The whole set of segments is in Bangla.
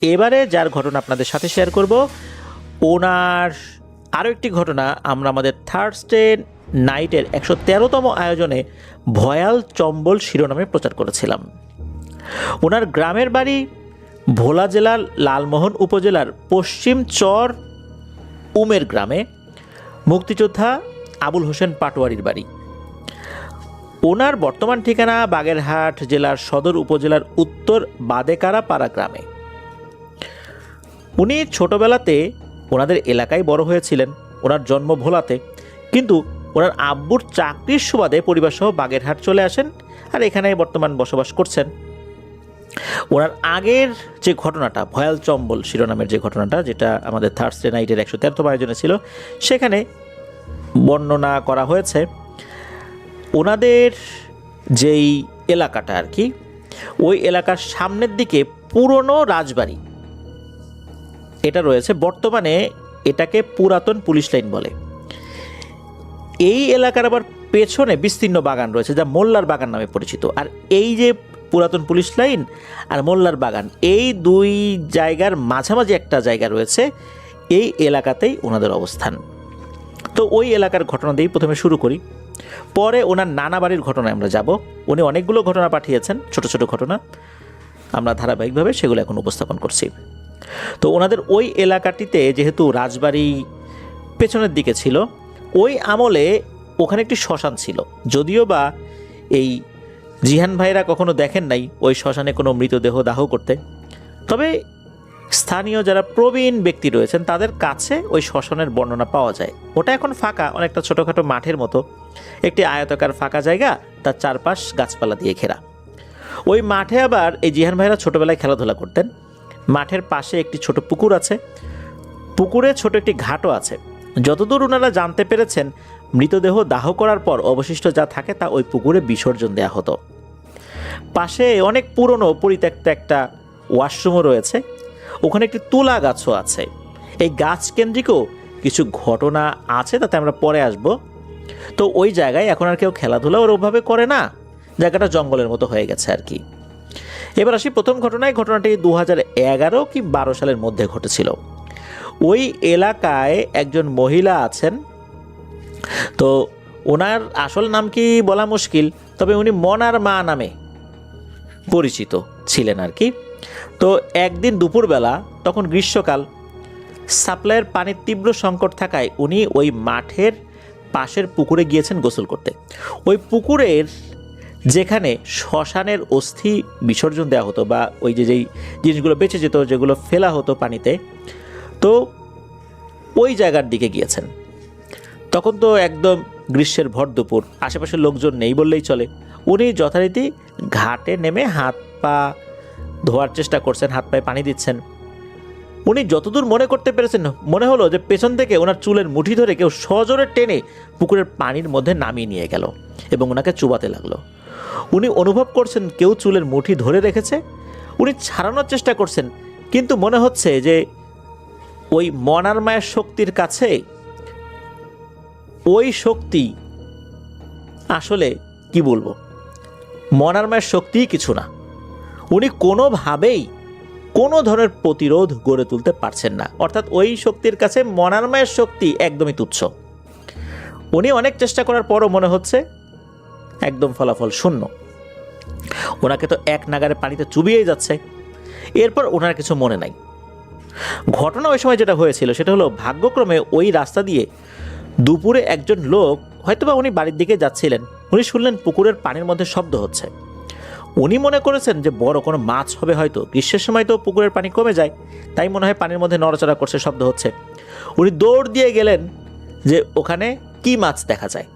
এবারে যার ঘটনা আপনাদের সাথে শেয়ার করব, ওনার আরও একটি ঘটনা আমরা আমাদের থার্সডে নাইটের 113তম আয়োজনে ভয়াল চম্বল শিরোনামে প্রচার করেছিলাম। ওনার গ্রামের বাড়ি ভোলা জেলার লালমোহন উপজেলার পশ্চিম চর উমের গ্রামে, মুক্তিযোদ্ধা আবুল হোসেন পাটোয়ারির বাড়ি। ওনার বর্তমান ঠিকানা বাগেরহাট জেলার সদর উপজেলার উত্তর বাদেকারাপাড়া গ্রামে। উনি ছোটবেলাতে ওনাদের এলাকায় বড় হয়েছিলেন। ওনার জন্ম ভোলাতে, কিন্তু ওনার আব্বুর চাকরির সুবাদে পরিবারসহ বাগেরহাট চলে আসেন আর এখানে বর্তমান বসবাস করছেন। ওনার আগের যে ঘটনাটা, ভয়াল চম্বল শিরোনামের যে ঘটনাটা, যেটা আমাদের থার্সডে নাইটের 113তম আয়োজনে ছিল, সেখানে বর্ণনা করা হয়েছে ওনাদের যেই এলাকাটা আর কি, ওই এলাকার সামনের দিকে পুরনো রাজবাড়ি এটা রয়েছে। বর্তমানে এটাকে পুরাতন পুলিশ লাইন বলে। এই এলাকার আবার পেছনে বিস্তীর্ণ বাগান রয়েছে, যা মোল্লার বাগান নামে পরিচিত। আর এই যে পুরাতন পুলিশ লাইন আর মোল্লার বাগান, এই দুই জায়গার মাঝামাঝি একটা জায়গা রয়েছে, এই এলাকাতেই ওনাদের অবস্থান। তো ওই এলাকার ঘটনা দিয়েই প্রথমে শুরু করি, পরে ওনার নানা বাড়ির ঘটনায় আমরা যাব। উনি অনেকগুলো ঘটনা পাঠিয়েছেন, ছোট ছোট ঘটনা, আমরা ধারাবাহিকভাবে সেগুলো এখন উপস্থাপন করছি। তো ওনাদের ওই এলাকাটিতে যেহেতু রাজবাড়ি পেছনের দিকে ছিল, ওই আমলে ওখানে একটি শ্মশান ছিল। যদিও বা এই জিহান ভাইরা কখনো দেখেন নাই ওই শ্মশানে কোনো মৃতদেহ দাহ করতে, তবে স্থানীয় যারা প্রবীণ ব্যক্তি রয়েছেন তাদের কাছে ওই শ্মশানের বর্ণনা পাওয়া যায়। ওটা এখন ফাঁকা, অনেকটা ছোটোখাটো মাঠের মতো একটি আয়তাকার ফাঁকা জায়গা, তার চারপাশ গাছপালা দিয়ে ঘেরা। ওই মাঠে আবার এই জিহান ভাইরা ছোটোবেলায় খেলাধুলা করতেন। মাঠের পাশে একটি ছোট পুকুর আছে, পুকুরে ছোট একটি ঘাটও আছে। যতদূর ওনারা জানতে পেরেছেন, মৃতদেহ দাহ করার পর অবশিষ্ট যা থাকে তা ওই পুকুরে বিসর্জন দেওয়া হতো। পাশে অনেক পুরনো পরিত্যক্ত একটা ওয়াশরুমও রয়েছে, ওখানে একটি তুলা গাছও আছে। এই গাছ কেন্দ্রিকও কিছু ঘটনা আছে, তাতে আমরা পরে আসব। তো ওই জায়গায় এখন আর কেউ খেলাধুলা ওরভাবে করে না, জায়গাটা জঙ্গলের মতো হয়ে গেছে আর কি। এবার আসি প্রথম ঘটনায়। ঘটনাটি 2011 কি 12 সালের মধ্যে ঘটেছিল। ওই এলাকায় একজন মহিলা আছেন, তো ওনার আসল নাম কি বলা মুশকিল, তবে উনি মনার মা নামে পরিচিত ছিলেন আর কি। তো একদিন দুপুরবেলা, তখন গ্রীষ্মকাল, সাপ্লাইয়ের পানির তীব্র সংকট থাকায় উনি ওই মাঠের পাশের পুকুরে গিয়েছেন গোসল করতে। ওই পুকুরের যেখানে শ্মশানের অস্থি বিসর্জন দেওয়া হতো, বা ওই যেই জিনিসগুলো বেঁচে যেত, যেগুলো ফেলা হতো পানিতে, তো ওই জায়গার দিকে গিয়েছেন। তখন তো একদম গ্রীষ্মের ভর দুপুর, আশেপাশের লোকজন নেই বললেই চলে। উনি যথারীতি ঘাটে নেমে হাত পা ধোয়ার চেষ্টা করছেন, হাত পায়ে পানি দিচ্ছেন। উনি যতদূর মনে করতে পেরেছেন, মনে হলো যে পেছন থেকে ওনার চুলের মুঠি ধরে কেউ সজোরে টেনে পুকুরের পানির মধ্যে নামিয়ে নিয়ে গেল এবং ওনাকে চুবাতে লাগলো। উনি অনুভব করছেন কেউ চুলের মুঠি ধরে রেখেছে। উনি ছাড়ানোর চেষ্টা করছেন, কিন্তু মনে হচ্ছে যে ওই মনার মায়ের শক্তির কাছে ওই শক্তি আসলে কি বলবো, মনার মায়ের শক্তিই কিছু না। উনি কোনোভাবেই কোনো ধরনের প্রতিরোধ গড়ে তুলতে পারছেন না, অর্থাৎ ওই শক্তির কাছে মনার মায়ের শক্তি একদমই তুচ্ছ। উনি অনেক চেষ্টা করার পরও মনে হচ্ছে একদম ফলাফল শূন্য। ওনাকে তো এক নাগারে পানিতে চুবিয়েই যাচ্ছে। এরপর ওনার কিছু মনে নাই। ঘটনা ওই সময় যেটা হয়েছিল সেটা হলো, ভাগ্যক্রমে ওই রাস্তা দিয়ে দুপুরে একজন লোক, হয়তোবা উনি বাড়ির দিকে যাচ্ছিলেন, উনি শুনলেন পুকুরের পানির মধ্যে শব্দ হচ্ছে। উনি মনে করেছেন যে বড় কোনো মাছ হবে হয়তো, গ্রীষ্মের সময় তো পুকুরের পানি কমে যায়, তাই মনে হয় পানির মধ্যে নড়াচড়া করছে, শব্দ হচ্ছে। উনি দৌড় দিয়ে গেলেন যে ওখানে কি মাছ দেখা যায়।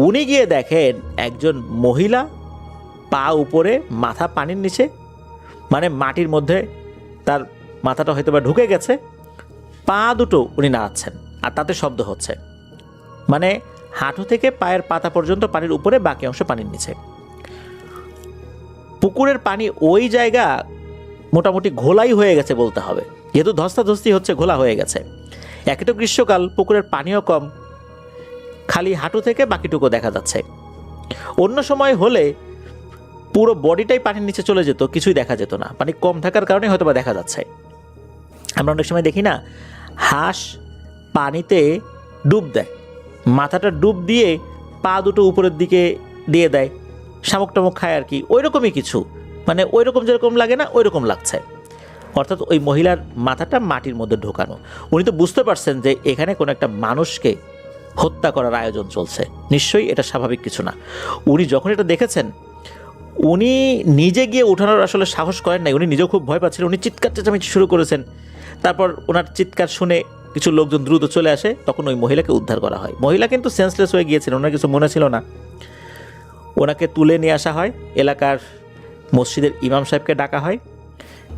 উনি গিয়ে দেখেন একজন মহিলা পা উপরে, মাথা পানির নিচে, মানে মাটির মধ্যে তার মাথাটা হয়তো বা ঢুকে গেছে, পা দুটো উনি নাড়াচ্ছেন আর তাতে শব্দ হচ্ছে, মানে হাঁটু থেকে পায়ের পাতা পর্যন্ত পানির উপরে, বাকি অংশ পানির নিচে। পুকুরের পানি ওই জায়গা মোটামুটি ঘোলাই হয়ে গেছে বলতে হবে, যেহেতু ধস্তাধস্তি হচ্ছে, ঘোলা হয়ে গেছে। একে তো গ্রীষ্মকাল, পুকুরের পানিও কম, খালি হাঁটু থেকে বাকিটুকু দেখা যাচ্ছে। অন্য সময় হলে পুরো বডিটাই পানির নিচে চলে যেত, কিছুই দেখা যেত না। পানি কম থাকার কারণে হয়তো বা দেখা যাচ্ছে। আমরা অনেক সময় দেখি না, হাঁস পানিতে ডুব দেয়, মাথাটা ডুব দিয়ে পা দুটো উপরের দিকে দিয়ে দেয়, শামুক টামুক খায় আর কি, ওই রকমই কিছু, মানে ওই রকম যেরকম লাগে না ওই রকম লাগছে। অর্থাৎ ওই মহিলার মাথাটা মাটির মধ্যে ঢোকানো। উনি তো বুঝতে পারছেন যে এখানে কোনো একটা মানুষকে হত্যা করার আয়োজন চলছে, নিশ্চয়ই এটা স্বাভাবিক কিছু না। উনি যখন এটা দেখেছেন, উনি নিজে গিয়ে উঠানোর আসলে সাহস করেন নাই, উনি নিজেও খুব ভয় পাচ্ছিলেন। উনি চিৎকার চেঁচামেচি শুরু করেছেন। তারপর ওনার চিৎকার শুনে কিছু লোকজন দ্রুত চলে আসে, তখন ওই মহিলাকে উদ্ধার করা হয়। মহিলা কিন্তু সেন্সলেস হয়ে গিয়েছিলেন, ওনার কিছু মনে ছিল না। ওনাকে তুলে নিয়ে আসা হয়, এলাকার মসজিদের ইমাম সাহেবকে ডাকা হয়।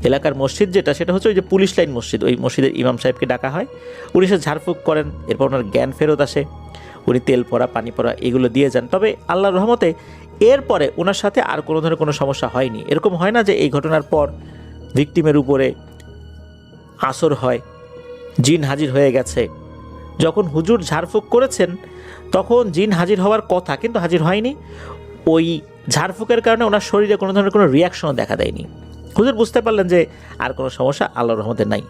এলাকার মসজিদ যেটা, সেটা হচ্ছে ওই যে পুলিশ লাইন মসজিদ, ওই মসজিদের ইমাম সাহেবকে ডাকা হয়। উনি সে ঝাড়ফুঁক করেন, এরপর ওনার জ্ঞান ফেরত আসে। উনি তেল পড়া, পানি পড়া এগুলো দিয়ে যান। তবে আল্লাহর রহমতে এরপরে ওনার সাথে আর কোনো ধরনের কোনো সমস্যা হয়নি। এরকম হয় না যে এই ঘটনার পর ভিকটিমের উপরে আসর হয়, জিন হাজির হয়ে গেছে। যখন হুজুর ঝাড়ফুঁক করেছেন তখন জিন হাজির হওয়ার কথা, কিন্তু হাজির হয়নি। ওই ঝাড়ফুঁকের কারণে ওনার শরীরে কোনো ধরনের কোনো রিয়াকশনও দেখা দেয়নি। হুজুর বুঝতে পারলেন যে আর কোনো সমস্যা আল্লাহর রহমতে নাই।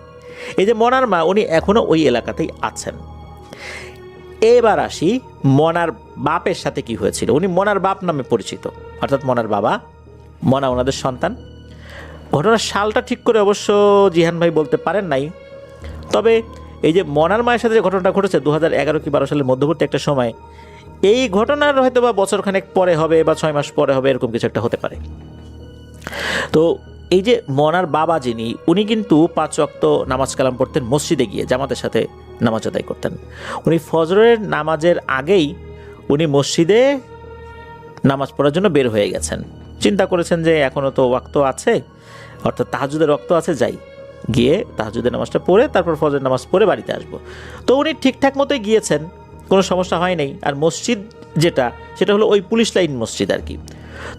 এই যে মনার মা, উনি এখনও ওই এলাকাতেই আছেন। এবার আসি মনার বাপের সাথে কি হয়েছিল। উনি মনার বাপ নামে পরিচিত, অর্থাৎ মনার বাবা, মনা ওনাদের সন্তান। ঘটনার সালটা ঠিক করে অবশ্য জিহান ভাই বলতে পারেন নাই। তবে এই যে মনার মায়ের সাথে যে ঘটনাটা ঘটেছে 2011 কি 12 সালের মধ্যবর্তী একটা সময়, এই ঘটনার হয়তো বা বছরখানেক পরে হবে বা 6 মাস পরে হবে, এরকম কিছু একটা হতে পারে। তো এই যে মনার বাবা যিনি, উনি কিন্তু 5 ওয়াক্ত নামাজ কালাম পড়তেন, মসজিদে গিয়ে জামাতের সাথে নামাজ আদায় করতেন। উনি ফজরের নামাজের আগেই উনি মসজিদে নামাজ পড়ার জন্য বের হয়ে গেছেন। চিন্তা করেছেন যে এখনও তো ওয়াক্ত আছে, অর্থাৎ তাহাজ্জুদের ওয়াক্ত আছে, যাই গিয়ে তাহাজ্জুদের নামাজটা পড়ে তারপর ফজরের নামাজ পড়ে বাড়িতে আসবো। তো উনি ঠিকঠাক মতোই গিয়েছেন, কোনো সমস্যা হয় নাই। আর মসজিদ যেটা, সেটা হলো ওই পুলিশ লাইন মসজিদ আর কি।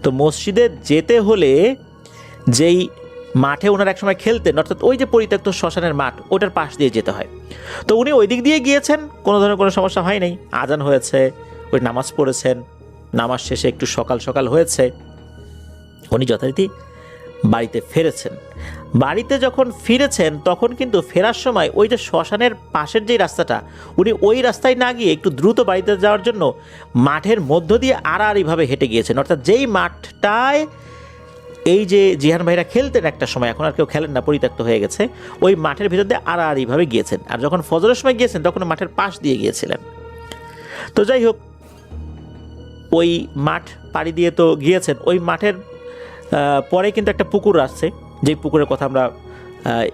তো মসজিদে যেতে হলে যেই মাঠে ওনারা একসময় খেলতেন, অর্থাৎ ওই যে পরিত্যক্ত শ্মশানের মাঠ, ওটার পাশ দিয়ে যেতে হয়। তো উনি ওই দিক দিয়ে গিয়েছেন, কোনো ধরনের কোনো সমস্যা হয় নাই। আজান হয়েছে, ওই নামাজ পড়েছেন, নামাজ শেষে একটু সকাল সকাল হয়েছে, উনি যথারীতি বাড়িতে ফিরেছেন। বাড়িতে যখন ফিরেছেন তখন কিন্তু ফেরার সময় ওই যে শ্মশানের পাশের যেই রাস্তাটা, উনি ওই রাস্তায় না গিয়ে একটু দ্রুত বাড়িতে যাওয়ার জন্য মাঠের মধ্য দিয়ে আড়াআড়িভাবে হেঁটে গিয়েছেন। অর্থাৎ যেই মাঠটায় এই যে জিহান ভাইরা খেলতেন একটা সময়, এখন আর কেউ খেলেন না, পরিত্যক্ত হয়ে গেছে, ওই মাঠের ভিতর দিয়ে আড়াআড়িভাবে গিয়েছেন। আর যখন ফজরের সময় গিয়েছেন তখন মাঠের পাশ দিয়ে গিয়েছিলেন। তো যাই হোক, ওই মাঠ পাড়ি দিয়ে তো গিয়েছেন। ওই মাঠের পরে কিন্তু একটা পুকুর আসছে, যেই পুকুরের কথা আমরা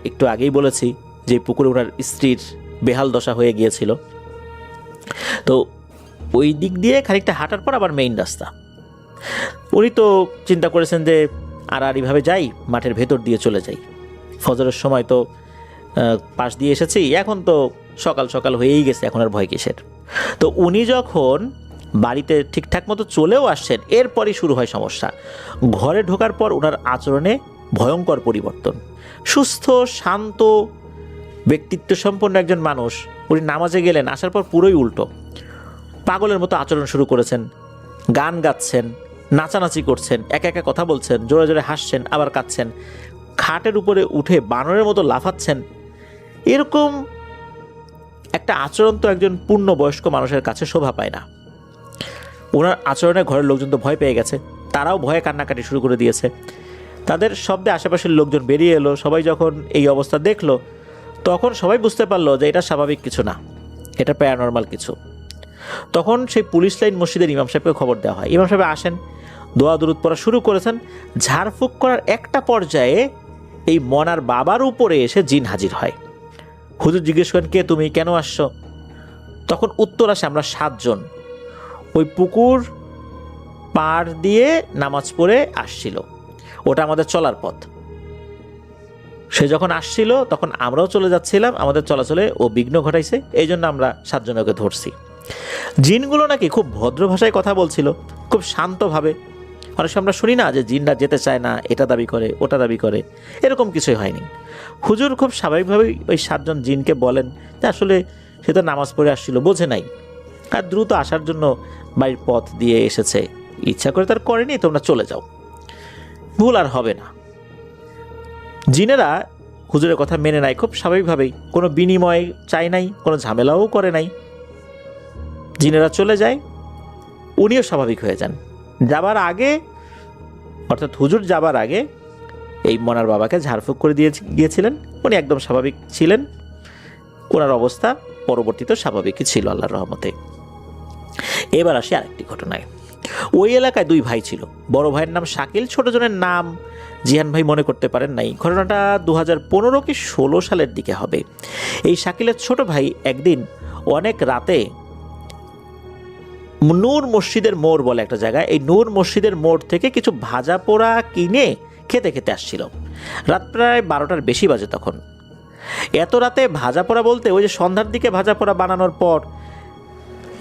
একটু আগেই বলেছি, যে পুকুরে ওনার স্ত্রীর বেহাল দশা হয়ে গিয়েছিল। তো ওই দিক দিয়ে খানিকটা হাঁটার পর আবার মেইন রাস্তা। উনি তো চিন্তা করেছেন যে আড়াআড়িভাবে যাই, মাঠের ভেতর দিয়ে চলে যাই, ফজরের সময় তো পাশ দিয়ে এসেছি, এখন তো সকাল সকাল হয়েই গেছে, এখন আর ভয় কিসের। তো উনি যখন বাড়িতে ঠিকঠাক মতো চলেও আসছেন, এরপরই শুরু হয় সমস্যা। ঘরে ঢোকার পর ওনার আচরণে ভয়ঙ্কর পরিবর্তন। সুস্থ শান্ত ব্যক্তিত্ব সম্পন্ন একজন মানুষ, উনি নামাজে গেলেন, আসার পর পুরোই উল্টো, পাগলের মতো আচরণ শুরু করেছেন। গান গাচ্ছেন, নাচানাচি করছেন, একা একা কথা বলছেন, জোরে জোরে হাসছেন, আবার কাঁদছেন, খাটের উপরে উঠে বানরের মতো লাফাচ্ছেন। এরকম একটা আচরণ তো একজন পূর্ণবয়স্ক মানুষের কাছে শোভা পায় না। ওনার আচরণে ঘরের লোকজন তো ভয় পেয়ে গেছে, তারাও ভয়ে কান্নাকাটি শুরু করে দিয়েছে। তাদের শব্দে আশেপাশের লোকজন বেরিয়ে এলো। সবাই যখন এই অবস্থা দেখলো তখন সবাই বুঝতে পারলো যে এটা স্বাভাবিক কিছু না, এটা প্যারানর্মাল কিছু। তখন সেই পুলিশ লাইন মসজিদের ইমাম সাহেবকে খবর দেওয়া হয়। ইমাম সাহেব আসেন, দোয়া দুরুদ পড়া শুরু করেছেন। ঝাড়ফুঁক করার একটা পর্যায়ে এই মনার বাবার উপরে এসে জিন হাজির হয়। হুজুর জিজ্ঞেস করেন, কে তুমি, কেন আসছো? তখন উত্তর আসে, আমরা 7 জন ওই পুকুর পার দিয়ে নামাজ পড়ে আসছিল, ওটা আমাদের চলার পথ। সে যখন আসছিল তখন আমরাও চলে যাচ্ছিলাম, আমাদের চলাচলে ও বিঘ্ন ঘটাইছে, এই জন্য আমরা 7 জনকে ধরছি। জিনগুলো নাকি খুব ভদ্র ভাষায় কথা বলছিল, খুব শান্তভাবে। অনেক সময় আমরা শুনি না যে জিনরা যেতে চায় না, এটা দাবি করে, ওটা দাবি করে, এরকম কিছুই হয়নি। হুজুর খুব স্বাভাবিকভাবেই ওই 7 জন জিনকে বলেন যে আসলে সে তো নামাজ পড়ে আসছিল, বোঝে নাই, আর দ্রুত আসার জন্য বাড়ির পথ দিয়ে এসেছে, ইচ্ছা করে তার করেনি, তোমরা চলে যাও। ভুল আর হবে না। জিনেরা হুজুরের কথা মেনে নেয় খুব স্বাভাবিকভাবেই, কোনো বিনিময় চায় নাই, কোনো ঝামেলাও করে নাই। জিনেরা চলে যায়, উনিও স্বাভাবিক হয়ে যান। যাবার আগে, অর্থাৎ হুজুর যাবার আগে এই মনার বাবাকে ঝাড়ফুঁক করে দিয়ে গিয়েছিলেন। উনি একদম স্বাভাবিক ছিলেন, ওনার অবস্থা পরবর্তীতে স্বাভাবিকই ছিল আল্লাহর রহমতে। এবার আসি আরেকটি ঘটনায়। ওই এলাকায় দুই ভাই ছিল। বড় ভাইয়ের নাম শাকিল, ছোটজনের নাম জিহান ভাই মনে করতে পারেন নাই। ঘটনাটা 2015 কি 16 সালের দিকে হবে। এই শাকিলের ছোট ভাই একদিন অনেক রাতে নূর মসজিদের মোড় বলে একটা জায়গায়, এই নূর মসজিদের মোড় থেকে কিছু ভাজা পোড়া কিনে খেতে খেতে আসছিল। রাত প্রায় 12টার বেশি বাজে তখন। এত রাতে ভাজা পোড়া বলতে ওই যে সন্ধ্যার দিকে ভাজা পোড়া বানানোর পর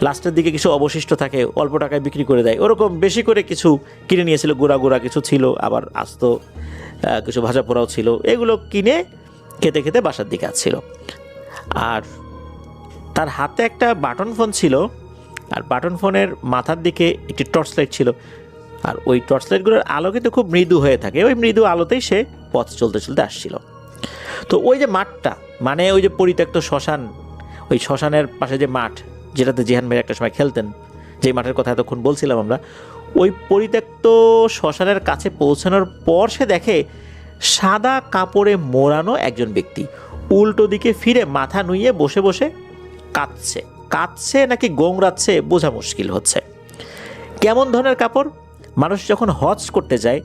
লাস্টের দিকে কিছু অবশিষ্ট থাকে, অল্প টাকায় বিক্রি করে দেয়, ওরকম বেশি করে কিছু কিনে নিয়েছিল। গুঁড়া গুঁড়া কিছু ছিল, আবার আস্ত কিছু ভাজা পোড়াও ছিল। এগুলো কিনে খেতে খেতে বাসার দিকে আসছিল। আর তার হাতে একটা বাটন ফোন ছিল, আর বাটন ফোনের মাথার দিকে একটি টর্চ লাইট ছিল। আর ওই টর্চ লাইটগুলোর আলো কিন্তু খুব মৃদু হয়ে থাকে, ওই মৃদু আলোতেই সে পথ চলতে চলতে আসছিল। তো ওই যে মাঠটা, মানে ওই যে পরিত্যক্ত শ্মশান, ওই শ্মশানের পাশে যে মাঠ, যেটাতে জিহান ভাই একটা সময় খেলতেন, যেই মাঠের কথা এতক্ষণ বলছিলাম আমরা, ওই পরিত্যক্ত শ্মশানের কাছে পৌঁছানোর পর সে দেখে সাদা কাপড়ে মোড়ানো একজন ব্যক্তি উল্টো দিকে ফিরে মাথা নুইয়ে বসে বসে কাঁদছে। কাঁদছে নাকি গোংরাচ্ছে বোঝা মুশকিল হচ্ছে। কেমন ধরনের কাপড়? মানুষ যখন হজ করতে যায়,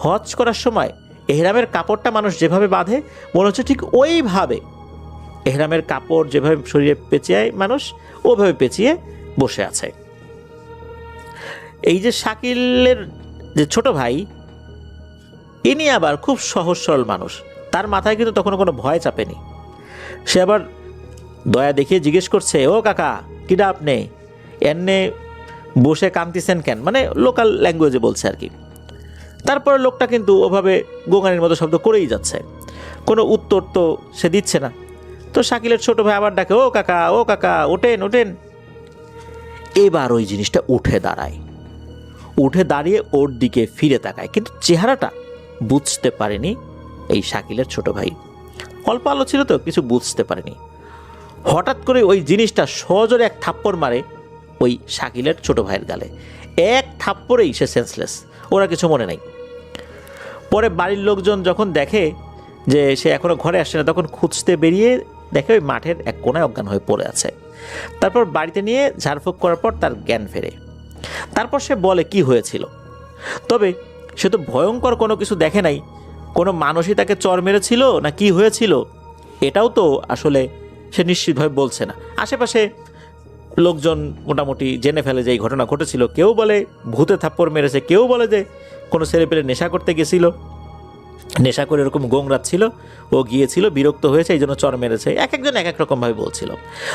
হজ করার সময় এহরামের কাপড়টা মানুষ যেভাবে বাঁধে, মনে হচ্ছে ঠিক ওইভাবে এহরামের কাপড় যেভাবে শরীরে পেঁচিয়ে মানুষ, ওভাবে পেঁচিয়ে বসে আছে। এই যে শাকিলের যে ছোট ভাই, ইনি আবার খুব সহজ সরল মানুষ, তার মাথায় কিন্তু তখনও কোনো ভয় চাপেনি। সে আবার দয়া দেখিয়ে জিজ্ঞেস করছে, ও কাকা, কিডা আপনি এনে বসে কাঁদতেছেন কেন? মানে লোকাল ল্যাঙ্গুয়েজে বলছে আর কি। তারপরে লোকটা কিন্তু ওভাবে গোঙানির মতো শব্দ করেই যাচ্ছে, কোনো উত্তর তো সে দিচ্ছে না। তো শাকিলের ছোট ভাই আবার ডাকে, ও কাকা, ও কাকা, ওঠেন ওঠেন। এবার ওই জিনিসটা উঠে দাঁড়ায়, উঠে দাঁড়িয়ে ওর দিকে ফিরে তাকায়, কিন্তু চেহারাটা বুঝতে পারেনি এই শাকিলের ছোট ভাই। অল্প আলো ছিল তো, কিছু বুঝতে পারেনি। হঠাৎ করে ওই জিনিসটা সজোরে এক থাপ্পড় মারে ওই শাকিলের ছোট ভাইয়ের গালে। এক থাপ্পড়েই সে সেন্সলেস, ওরা কিছু মনে নাই। পরে বাড়ির লোকজন যখন দেখে যে সে এখনো ঘরে আসছে না, তখন খুঁজতে বেরিয়ে দেখে ওই মাঠের এক কোনায় অজ্ঞান হয়ে পড়ে আছে। তারপর বাড়িতে নিয়ে ঝাড়ফুঁক করার পর তার জ্ঞান ফেরে। তারপর সে বলে কি হয়েছিল। তবে সে তো ভয়ঙ্কর কোনো কিছু দেখে নাই, কোনো মানুষই তাকে চর মেরেছিল না কি হয়েছিল এটাও তো আসলে সে নিশ্চিতভাবে বলছে না। আশেপাশে লোকজন মোটামুটি জেনে ফেলে যে এই ঘটনা ঘটেছিল। কেউ বলে ভূতে থাপ্পড় মেরেছে, কেউ বলে যে কোনো ছেলেপেলে নেশা করতে গেছিল, নেশা করে এরকম গোংরাচ্ছিল, ও গিয়েছিল, বিরক্ত হয়েছে, এই জন্য চর মেরেছে। এক একজন এক এক রকমভাবে বলছিল।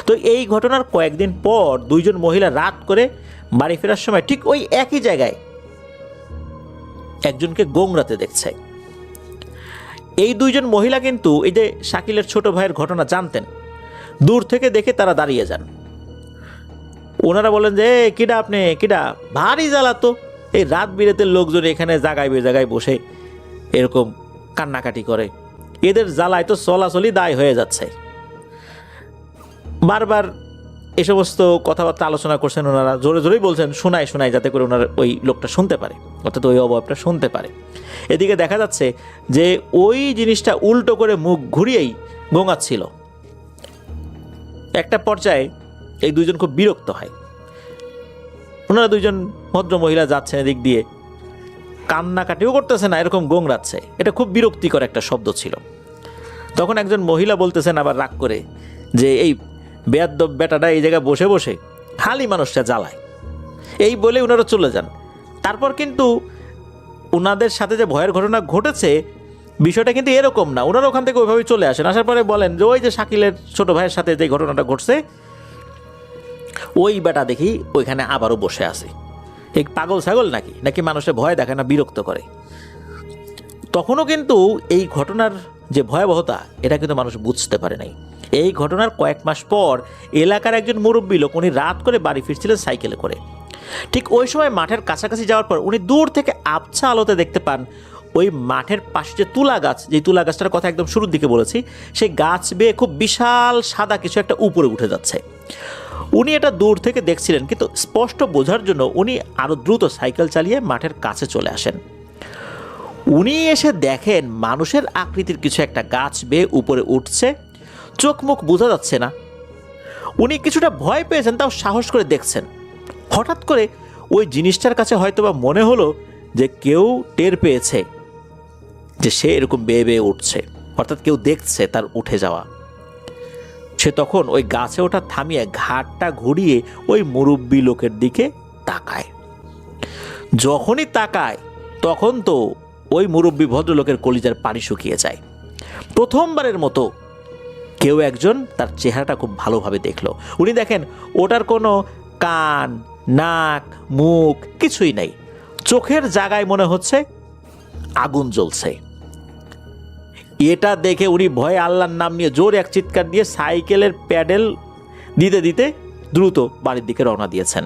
তো এই ঘটনার কয়েকদিন পর দুইজন মহিলা রাত করে বাড়ি ফেরার সময় ঠিক ওই একই জায়গায় একজনকে গোংরাতে দেখছে। এই দুইজন মহিলা কিন্তু এই যে শাকিলের ছোট ভাইয়ের ঘটনা জানতেন। দূর থেকে দেখে তারা দাঁড়িয়ে যান। ওনারা বলেন যে, কিডা আপনি, কিডা? ভারী জ্বালা তো, এই রাত বিরেতের লোকজন এখানে জায়গায় বেজায়গায় বসে এরকম কান্নাকাটি করে, এদের জ্বালায় তো চলাচলই দায় হয়ে যাচ্ছে। বারবার এ সমস্ত কথাবার্তা আলোচনা করছেন ওনারা, জোরে জোরেই বলছেন, শোনায় শোনায়, যাতে করে ওনার ওই লোকটা শুনতে পারে, অর্থাৎ ওই অবয়বটা শুনতে পারে। এদিকে দেখা যাচ্ছে যে ওই জিনিসটা উল্টো করে মুখ ঘুরিয়েই গোঙাচ্ছিল। একটা পর্যায়ে এই দুইজন খুব বিরক্ত হয়। ওনারা দুইজন ভদ্র মহিলা যাচ্ছেন এদিক দিয়ে, কান্নাকাটিও করতেছে না, এরকম গোংরাচ্ছে। এটা খুব বিরক্তিকর একটা শব্দ ছিল। তখন একজন মহিলা বলতেছেন আবার রাগ করে যে, এই বেয়াদ্দব বেটাটা এই জায়গায় বসে বসে খালি মানুষটা জ্বালায়। এই বলে ওনারা চলে যান। তারপর কিন্তু ওনাদের সাথে যে ভয়ের ঘটনা ঘটেছে, বিষয়টা কিন্তু এরকম না। ওনারা ওখান থেকে ওইভাবেই চলে আসেন। আসার পরে বলেন যে, ওই যে শাকিলের ছোট ভাইয়ের সাথে যে ঘটনাটা ঘটছে, ওই বেটা দেখি ওইখানে আবারও বসে আছে। এই পাগল ছাগল নাকি, নাকি মানুষের ভয় দেখে না, বিরক্ত করে। তখনও কিন্তু এই ঘটনার যে ভয়াবহতা, এটা কিন্তু মানুষ বুঝতে পারে নাই। এই ঘটনার কয়েক মাস পর এলাকার একজন মুরব্বী লোক, উনি রাত করে বাড়ি ফিরছিলেন সাইকেলে করে। ঠিক ওই সময় মাঠের কাছাকাছি যাওয়ার পর উনি দূর থেকে আবছা আলোতে দেখতে পান ওই মাঠের পাশে যে তুলা গাছ, যে তুলা গাছটার কথা একদম শুরুর দিকে বলেছি, সেই গাছ বেয়ে খুব বিশাল সাদা কিছু একটা উপরে উঠে যাচ্ছে। উনি এটা দূর থেকে দেখছিলেন, কিন্তু স্পষ্ট বোঝার জন্য উনি আরও দ্রুত সাইকেল চালিয়ে মাঠের কাছে চলে আসেন। উনি এসে দেখেন মানুষের আকৃতির কিছু একটা গাছ বেয়ে উপরে উঠছে, চোখ মুখ বোঝা যাচ্ছে না। উনি কিছুটা ভয় পেয়েছেন, তাও সাহস করে দেখছেন। হঠাৎ করে ওই জিনিসটার কাছে হয়তোবা মনে হলো যে কেউ টের পেয়েছে যে সে এরকম বেয়ে বেয়ে উঠছে, অর্থাৎ কেউ দেখছে তার উঠে যাওয়া। সে তখন ওই গাছে ওঠা থামিয়ে ঘাটটা ঘুরিয়ে ওই মুরব্বী লোকের দিকে তাকায়। যখনই তাকায় তখন তো ওই মুরব্বী ভদ্রলোকের কলিজার পানি শুকিয়ে যায়। প্রথমবারের মতো কেউ একজন তার চেহারাটা খুব ভালোভাবে দেখলো। উনি দেখেন ওটার কোনো কান, নাক, মুখ কিছুই নাই, চোখের জায়গায় মনে হচ্ছে আগুন জ্বলছে। এটা দেখে উনি ভয়ে আল্লাহর নাম নিয়ে জোরে এক চিৎকার দিয়ে সাইকেলের প্যাডেল দিতে দিতে দ্রুত বাড়ির দিকে রওনা দিয়েছেন।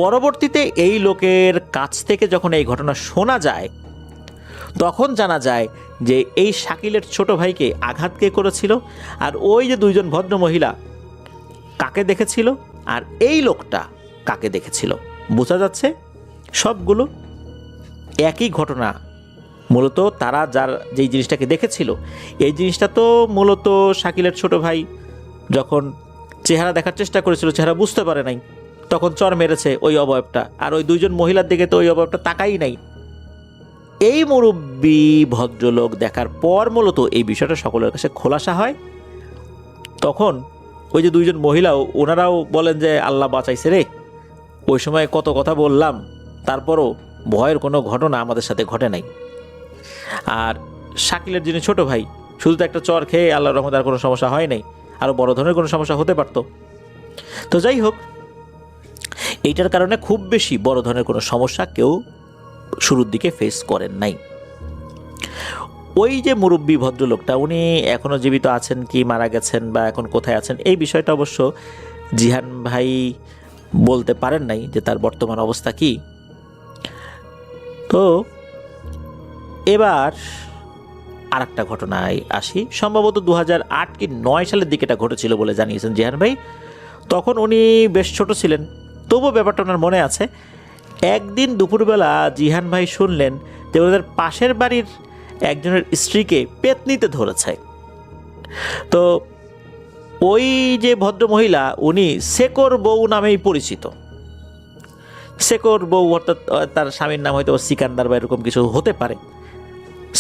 পরবর্তীতে এই লোকের কাছ থেকে যখন এই ঘটনা শোনা যায়, তখন জানা যায় যে এই শাকিলের ছোট ভাইকে আঘাত কে করেছিল, আর ওই যে দুইজন ভদ্র মহিলা কাকে দেখেছিল, আর এই লোকটা কাকে দেখেছিল। বোঝা যাচ্ছে সবগুলো একই ঘটনা। মূলত তারা যার যেই জিনিসটাকে দেখেছিল, এই জিনিসটা তো মূলত শাকিলের ছোট ভাই যখন চেহারা দেখার চেষ্টা করেছিল, চেহারা বুঝতে পারে নাই, তখন চর মেরেছে ওই অবয়বটা। আর ওই দুইজন মহিলার দিকে তো ওই অবয়বটা তাকাই নাই। এই মুরব্বী ভদ্রলোক দেখার পর মূলত এই বিষয়টা সকলের কাছে খোলাসা হয়। তখন ওই যে দুইজন মহিলাও, ওনারাও বলেন যে আল্লাহ বাঁচাইছে রে, ওই সময় কত কথা বললাম, তারপরও ভয়ের কোনো ঘটনা আমাদের সাথে ঘটে নাই। আর শাকিলের যিনি ছোট ভাই, শুধু তো একটা চর খেয়ে আল্লাহর রহমতে আর কোনো সমস্যা হয় নাই, আরও বড় ধরনের কোনো সমস্যা হতে পারত। তো যাই হোক, এইটার কারণে খুব বেশি বড় ধরনের কোনো সমস্যা কেউ শুরুর দিকে ফেস করেন নাই। ওই যে মুরব্বী ভদ্রলোকটা, উনি এখনও জীবিত আছেন কি মারা গেছেন বা এখন কোথায় আছেন, এই বিষয়টা অবশ্য জিহান ভাই বলতে পারেন নাই যে তার বর্তমান অবস্থা কি। তো এবার আর একটা ঘটনায় আসি। সম্ভবত 2008 কি 9 সালের দিকে এটা ঘটেছিল বলে জানিয়েছেন জিহান ভাই। তখন উনি বেশ ছোট ছিলেন, তবুও ব্যাপারটা ওনার মনে আছে। একদিন দুপুরবেলা জিহান ভাই শুনলেন যে ওদের পাশের বাড়ির একজনের স্ত্রীকে পেতনিতে ধরেছে। তো ওই যে ভদ্র মহিলা, উনি শেকর বউ নামেই পরিচিত। শেকর বউ অর্থাৎ তার স্বামীর নাম হয়তো সিকান্দার বা এরকম কিছু হতে পারে,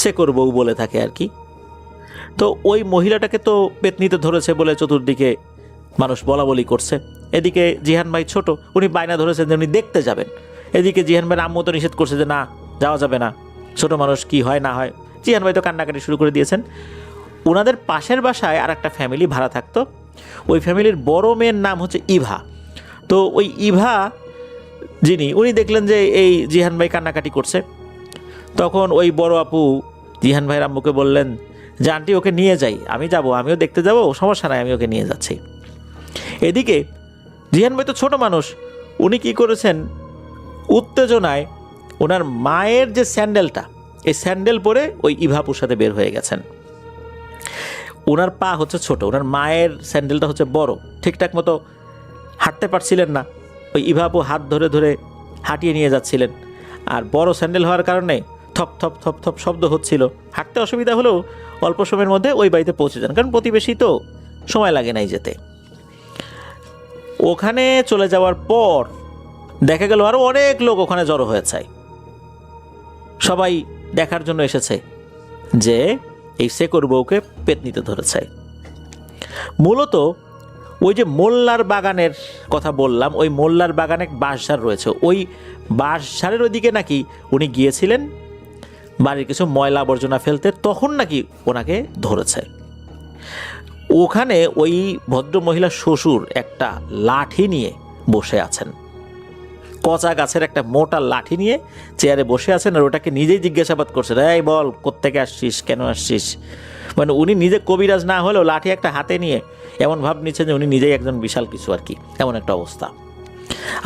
শেকর বউ বলে থাকে আর কি। তো ওই মহিলাটাকে তো পেতনিতে ধরেছে বলে চতুর্দিকে মানুষ বলা বলি করছে। এদিকে জিহান ভাই ছোট, উনি বায়না ধরেছেন যে উনি দেখতে যাবেন। এদিকে জিহান ভাইয়ের আম্মু তো নিষেধ করছে যে না, যাওয়া যাবে না, ছোট মানুষ কি হয় না হয়। জিহান ভাই তো কান্নাকাটি শুরু করে দিয়েছেন। ওনাদের পাশের বাসায় আর একটা ফ্যামিলি ভাড়া থাকতো। ওই ফ্যামিলির বড় মেয়ের নাম হচ্ছে ইভা। তো ওই ইভা যিনি, উনি দেখলেন যে এই জিহান ভাই কান্নাকাটি করছে। তখন ওই বড় আপু জিহান ভাইয়ের আম্মুকে বললেন যে আন্টি ওকে নিয়ে যাই, আমি যাব, আমিও দেখতে যাব, সমস্যা নাই, আমি ওকে নিয়ে যাচ্ছি। এদিকে জিহান ভাই তো ছোট মানুষ, উনি কি করেছেন, উত্তেজনায় ওনার মায়ের যে স্যান্ডেলটা, এই স্যান্ডেল পরে ওই ইভাপুর সাথে বের হয়ে গেছেন। ওনার পা হচ্ছে ছোট, ওনার মায়ের স্যান্ডেলটা হচ্ছে বড়, ঠিকঠাক মতো হাঁটতে পারছিলেন না। ওই ইভাপু হাত ধরে ধরে হাঁটিয়ে নিয়ে যাচ্ছিলেন, আর বড় স্যান্ডেল হওয়ার কারণে থপ থপ থপ থপ শব্দ হচ্ছিল। হাঁটতে অসুবিধা হলেও অল্প সময়ের মধ্যে ওই বাড়িতে পৌঁছে যান, কারণ প্রতিবেশী তো, সময় লাগে নাই যেতে। ওখানে চলে যাওয়ার পর দেখা গেল আরও অনেক লোক ওখানে জড়ো হয়েছে। সবাই দেখার জন্য এসেছে যে এই শেকর বউকে পেতনিতে ধরেছে। মূলত ওই যে মোল্লার বাগানের কথা বললাম, ওই মোল্লার বাগানে বাঁশঝাড় রয়েছে, ওই বাঁশঝাড়ের ওইদিকে নাকি উনি গিয়েছিলেন বাড়ির কিছু ময়লা আবর্জনা ফেলতে, তখন নাকি ওনাকে ধরেছে। ওখানে ওই ভদ্র মহিলা শ্বশুর একটা লাঠি নিয়ে বসে আছেন, কচা গাছের একটা মোটা লাঠি নিয়ে চেয়ারে বসে আছেন, আর ওটাকে নিজেই জিজ্ঞাসাবাদ করছেন, এই বল কোত্থেকে আসছিস, কেন আসছিস। মানে উনি নিজে কবিরাজ না হলেও লাঠি একটা হাতে নিয়ে এমন ভাব নিচ্ছেন যে উনি নিজেই একজন বিশাল কিছু আর কি, এমন একটা অবস্থা।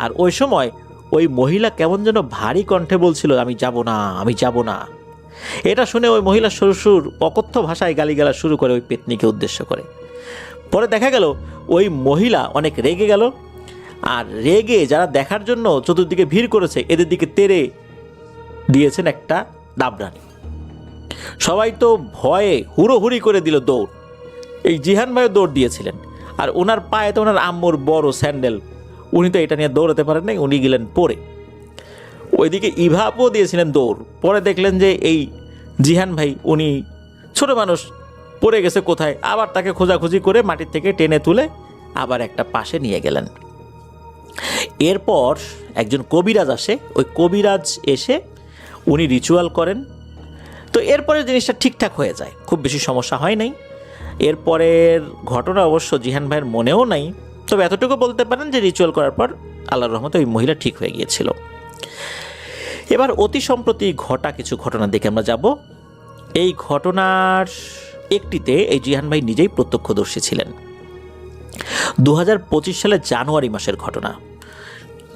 আর ওই সময় ওই মহিলা কেমন যেন ভারী কণ্ঠে বলছিল, আমি যাব না, আমি যাব না। এটা শুনে ওই মহিলা শ্বশুর অকথ্য ভাষায় গালিগালা শুরু করে ওই পেতনিকে উদ্দেশ্য করে। পরে দেখা গেল ওই মহিলা অনেক রেগে গেল, আর রেগে যারা দেখার জন্য চতুর্দিকে ভিড় করেছে এদের দিকে তেড়ে দিয়েছেন একটা দাবরানি। সবাই তো ভয়ে হুড়োহুড়ি করে দিল দৌড়। এই জিহান ভাইও দৌড় দিয়েছিলেন, আর ওনার পায়ে তো ওনার আম্মুর বড় স্যান্ডেল, উনি তো এটা নিয়ে দৌড়াতে পারেন নাই, উনি গেলেন পড়ে। ওইদিকে ইভাবও দিয়েছিলেন দৌড়। পরে দেখলেন যে এই জিহান ভাই উনি ছোট মানুষ, পড়ে গেছে কোথায়, আবার তাকে খোঁজাখুঁজি করে মাটির থেকে টেনে তুলে আবার একটা পাশে নিয়ে গেলেন। এরপর একজন কবিরাজ আসে, ওই কবিরাজ এসে উনি রিচুয়াল করেন। তো এরপরে জিনিসটা ঠিকঠাক হয়ে যায়, খুব বেশি সমস্যা হয় নাই। এরপরের ঘটনা অবশ্য জিহান ভাইয়ের মনেও নাই, তবে এতটুকু বলতে পারেন যে রিচুয়াল করার পর আল্লাহর রহমতে ওই মহিলা ঠিক হয়ে গিয়েছিল। এবার অতি সম্প্রতি ঘটা কিছু ঘটনার দিকে আমরা যাব। এই ঘটনার একটিতে এই জিহান ভাই নিজেই প্রত্যক্ষদর্শী ছিলেন। 2025 সালের জানুয়ারি মাসের ঘটনা।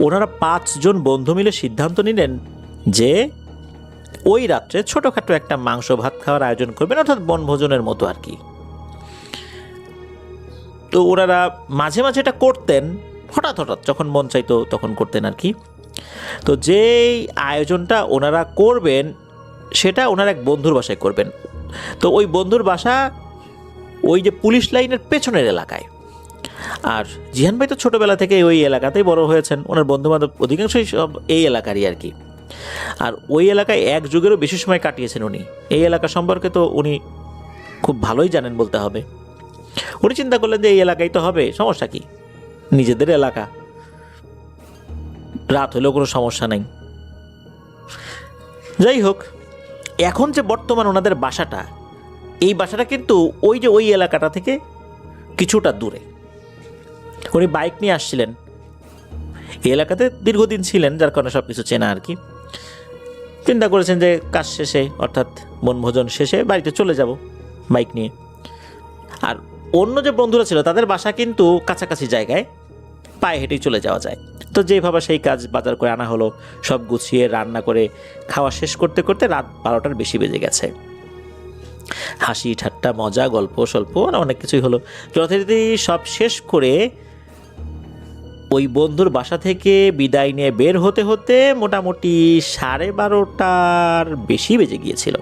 ওনারা 5 জন বন্ধু মিলে সিদ্ধান্ত নিলেন যে ওই রাত্রে ছোটোখাটো একটা মাংস ভাত খাওয়ার আয়োজন করবেন, অর্থাৎ বনভোজনের মতো আর কি। তো ওনারা মাঝে মাঝে এটা করতেন, হঠাৎ হঠাৎ যখন মন চাইতো তখন করতেন আর কি। তো যেই আয়োজনটা ওনারা করবেন সেটা ওনার এক বন্ধুর বাসায় করবেন। তো ওই বন্ধুর বাসা ওই যে পুলিশ লাইনের পেছনের এলাকায়। আর জিহান ভাই তো ছোটোবেলা থেকে ওই এলাকাতেই বড় হয়েছেন, ওনার বন্ধুবান্ধব অধিকাংশই সব এই এলাকারই আর কি। আর ওই এলাকায় এক যুগেরও বেশি সময় কাটিয়েছেন উনি। এই এলাকা সম্পর্কে তো উনি খুব ভালোই জানেন বলতে হবে। উনি চিন্তা করলেন যে এই এলাকায় তো হবে, সমস্যা কি, নিজেদের এলাকা, রাত হলেও কোনো সমস্যা নেই। যাই হোক, এখন যে বর্তমান ওনাদের বাসাটা, এই বাসাটা কিন্তু ওই যে ওই এলাকাটা থেকে কিছুটা দূরে। উনি বাইক নিয়ে আসছিলেন, এই এলাকাতে দীর্ঘদিন ছিলেন যার কারণে সব কিছু চেনা আর কি। চিন্তা করেছেন যে কাজ শেষে অর্থাৎ বনভোজন শেষে বাড়িতে চলে যাব বাইক নিয়ে। আর অন্য যে বন্ধুরা ছিল তাদের বাসা কিন্তু কাছাকাছি জায়গায়, পায়ে হেঁটেই চলে যাওয়া যায়। তো যেভাবে সেই কাজ বাজার করে আনা হলো, সব গুছিয়ে রান্না করে খাওয়া শেষ করতে করতে রাত 12টার বেশি বেজে গেছে। হাসি ঠাট্টা মজা গল্প স্বল্প অনেক কিছুই হলো। যথারীতি সব শেষ করে ওই বন্ধুর বাসা থেকে বিদায় নিয়ে বের হতে হতে মোটামুটি 12:30টার বেশি বেজে গিয়েছিল।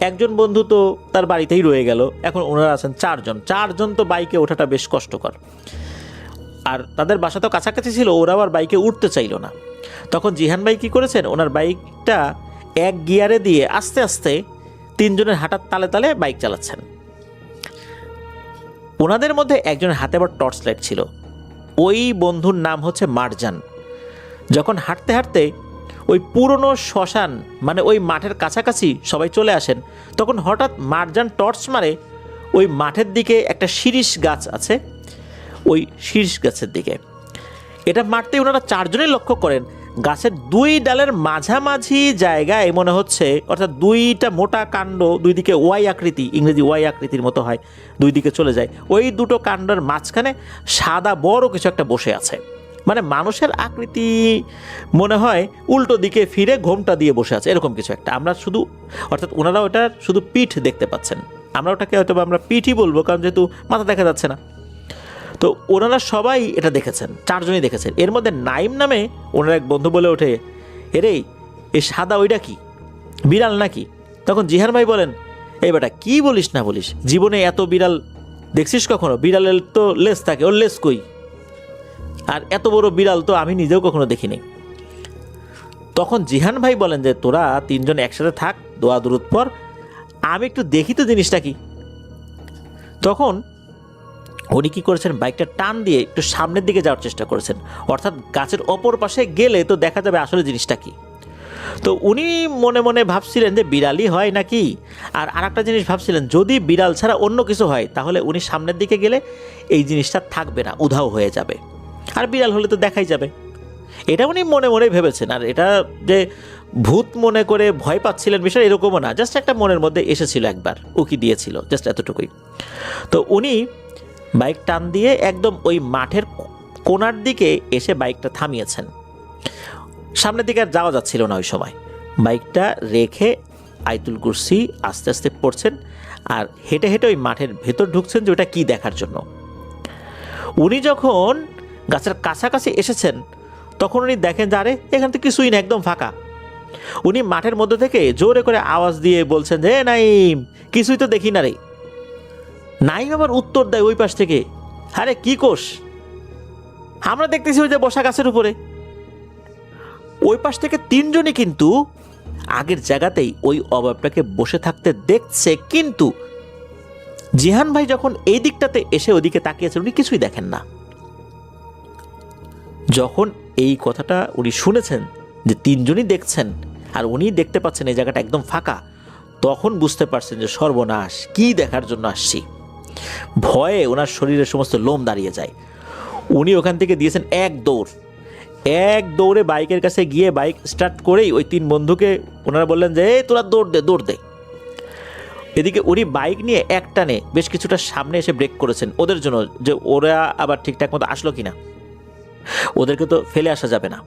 একজন বন্ধু তো তার বাড়িতেই রয়ে গেল। এখন ওনারা আছেন 4জন, তো বাইকে ওঠাটা বেশ কষ্টকর। আর তাদের বাসা তো কাছাকাছি ছিল, ওরা আবার বাইকে উঠতে চাইল না। তখন জিহান ভাই কী করেছেন, ওনার বাইকটা এক গিয়ারে দিয়ে আস্তে আস্তে 3 জনের হাঁটার তালে তালে বাইক চালাচ্ছেন। ওনাদের মধ্যে একজনের হাতে আবার টর্চ লাইট ছিল। ওই বন্ধুর নাম হচ্ছে মারজান। যখন হাঁটতে হাঁটতে ওই পুরনো শ্মশান মানে ওই মাঠের কাছাকাছি সবাই চলে আসেন, তখন হঠাৎ মারজান টর্চ মারে ওই মাঠের দিকে একটা শিরীষ গাছ আছে, ওই শিরীষ গাছের দিকে। এটা মারতে ওনারা 4 জনেই লক্ষ্য করেন গাছের 2 ডালের মাঝামাঝি জায়গায় মনে হচ্ছে, অর্থাৎ 2টা মোটা কাণ্ড, 2 দিকে ওয়াই আকৃতি, ইংরেজি ওয়াই আকৃতির মতো হয়, 2 দিকে চলে যায়। ওই 2টো কাণ্ডের মাঝখানে সাদা বড় কিছু একটা বসে আছে, মানে মানুষের আকৃতি মনে হয়, উল্টো দিকে ফিরে ঘোমটা দিয়ে বসে আছে, এরকম কিছু একটা। আমরা শুধু, অর্থাৎ ওনারা ওটার শুধু পিঠ দেখতে পাচ্ছেন, আমরা ওটাকে হয়তো আমরা পিঠই বলবো, কারণ যেহেতু মাথা দেখা যাচ্ছে না। তো ওনারা সবাই এটা দেখেছেন, 4 জনই দেখেছেন। এর মধ্যে নাইম নামে ওনার এক বন্ধু বলে ওঠে, এরে এই সাদা ওইটা কি, বিড়াল নাকি? তখন জিহান ভাই বলেন, এই বেটা কি বলিস না বলিস, জীবনে এত বিড়াল দেখছিস কখনো? বিড়ালের তো লেজ থাকে, ওর লেজ কই? আর এত বড় বিড়াল তো আমি নিজেও কখনো দেখিনি। তখন জিহান ভাই বলেন যে তোরা 3 জন একসাথে থাক, দোয়া দুরুদ পর, আমি একটু দেখি তো জিনিসটা কি। তখন উনি কী করেছেন, বাইকটা টান দিয়ে একটু সামনের দিকে যাওয়ার চেষ্টা করেছেন, অর্থাৎ গাছের অপর পাশে গেলে তো দেখা যাবে আসলে জিনিসটা কি। তো উনি মনে মনে ভাবছিলেন যে বিড়ালই হয় নাকি, আর আরেকটা জিনিস ভাবছিলেন, যদি বিড়াল ছাড়া অন্য কিছু হয় তাহলে উনি সামনের দিকে গেলে এই জিনিসটা থাকবে না, উধাও হয়ে যাবে, আর বিড়াল হলে তো দেখাই যাবে। এটা উনি মনে মনে ভেবেছেন। আর এটা যে ভূত মনে করে ভয় পাচ্ছিলেন বিষয় এরকমও না, জাস্ট একটা মনের মধ্যে এসেছিল, একবার উকি দিয়েছিল, জাস্ট এতটুকুই। তো উনি বাইক টান দিয়ে একদম ওই মাঠের কোণার দিকে এসে বাইকটা থামিয়েছেন। সামনের দিকে আর যাওয়া যাচ্ছিল না ওই সময়। বাইকটা রেখে আয়াতুল কুরসি আস্তে আস্তে পড়ছেন আর হেঁটে হেঁটে ওই মাঠের ভেতর ঢুকছেন যে ওটা কী দেখার জন্য। উনি যখন গাছের কাছাকাছি এসেছেন তখন উনি দেখেন যে আরে এখান থেকে কিছুই না, একদম ফাঁকা। উনি মাঠের মধ্যে থেকে জোরে করে আওয়াজ দিয়ে বলছেন যে নাইম, কিছুই তো দেখি না রে। নাইম আবার উত্তর দেয় ওই পাশ থেকে, আরে কি কোষ, আমরা দেখতেছি ওই যে বসা গাছের উপরে। ওই পাশ থেকে তিনজনই কিন্তু আগের জায়গাতেই ওই অবয়বটাকে বসে থাকতে দেখছে, কিন্তু জিহান ভাই যখন এই দিকটাতে এসে ওদিকে তাকিয়েছেন উনি কিছুই দেখেন না। যখন এই কথাটা উনি শুনেছেন যে তিনজনই দেখছেন আর উনি দেখতে পাচ্ছেন এই জায়গাটা একদম ফাঁকা, তখন বুঝতে পারছেন যে সর্বনাশ, কি দেখার জন্য আসছি। ভয়ে ওনার শরীরের সমস্ত লোম দাঁড়িয়ে যায়। উনি ওখান থেকে দিয়েছেন এক দৌড়ে বাইকের কাছে গিয়ে বাইক স্টার্ট করেই ওই তিন বন্ধুকে ওনারা বললেন যে তোরা দৌড় দে। এদিকে উনি বাইক নিয়ে এক টানে বেশ কিছুটা সামনে এসে ব্রেক করেছেন ওদের জন্য, যে ওরা আবার ঠিকঠাক মতো আসলো কিনা, ওদেরকে তো ফেলে আসা যাবে না।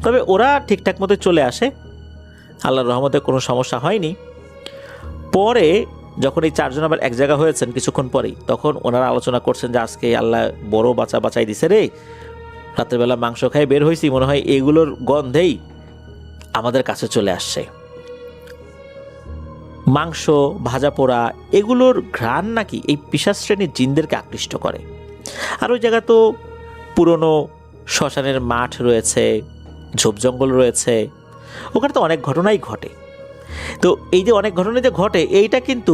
তবে ওরা ঠিকঠাক মতো চলে আসে, আল্লাহর রহমতে কোনো সমস্যা হয়নি। পরে যখন এই চারজন আবার এক জায়গা হয়েছেন কিছুক্ষণ পরেই, তখন ওনারা আলোচনা করছেন যে আজকে আল্লাহ বড় বাঁচাই দিছে রে, রাত্রেবেলা মাংস খাই বের হয়েছি, মনে হয় এগুলোর গন্ধেই আমাদের কাছে চলে আসছে। মাংস ভাজা পোড়া এগুলোর ঘ্রাণ নাকি এই পিশাচ শ্রেণীর জিনদেরকে আকৃষ্ট করে। আর ওই জায়গা তো পুরনো শ্মশানের মাঠ রয়েছে, ঝোপ জঙ্গল রয়েছে, ওখানে তো অনেক ঘটনাই ঘটে। তো এই যে অনেক ঘটনা যে ঘটে, এইটা কিন্তু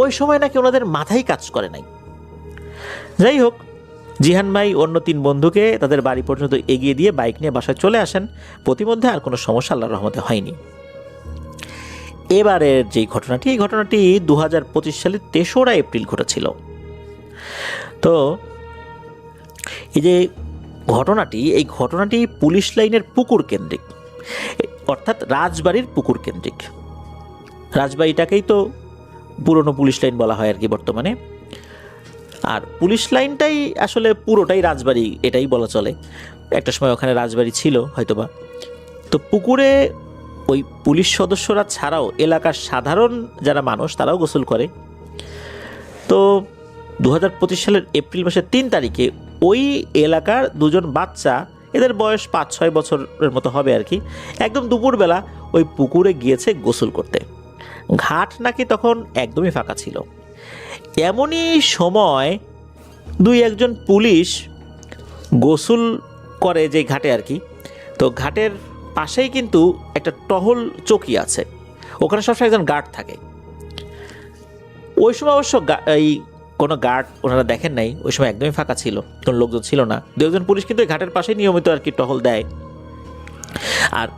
ওই সময় নাকি ওনাদের মাথায় কাজ করে নাই। যাই হোক, জিহান ভাই অন্য তিন বন্ধুকে তাদের বাড়ি পর্যন্ত এগিয়ে দিয়ে বাইক নিয়ে বাসায় চলে আসেন। প্রতিমধ্যে আর কোনো সমস্যা আল্লাহর রহমতে হয়নি। এবারের যে ঘটনাটি, এই ঘটনাটি 2025 সালের 3রা এপ্রিল ঘটেছিল। তো এই যে এই ঘটনাটি পুলিশ লাইনের পুকুর কেন্দ্রিক, অর্থাৎ রাজবাড়ির পুকুর কেন্দ্রিক। রাজবাড়িটাকেই তো পুরনো পুলিশ লাইন বলা হয় আর কি বর্তমানে। আর পুলিশ লাইনটাই আসলে পুরোটাই রাজবাড়ি, এটাই বলা চলে। একটা সময় ওখানে রাজবাড়ি ছিল হয়তোবা। তো পুকুরে ওই পুলিশ সদস্যরা ছাড়াও এলাকার সাধারণ যারা মানুষ তারাও গোসল করে। তো 2025 সালের এপ্রিল মাসের 3 তারিখে ওই এলাকার দুজন বাচ্চা, এদের বয়স 5-6 বছরের মতো হবে আর কি, একদম দুপুরবেলা ওই পুকুরে গিয়েছে গোসল করতে। ঘাট নাকি তখন একদমই ফাঁকা ছিল। এমনই সময় 2-1জন পুলিশ গোসল করে যে ঘাটে আর কি। তো ঘাটের পাশেই কিন্তু একটা টহল চৌকি আছে, ওখানে সবসময় একজন গার্ড থাকে। ওই সময় অবশ্য এই কোনো গার্ড ওনারা দেখেন নাই, ওই সময় একদমই ফাঁকা ছিল, কোনো লোকজন ছিল না। 2-1জন পুলিশ কিন্তু ঘাটের পাশেই নিয়মিত আর কি টহল দেয়। আর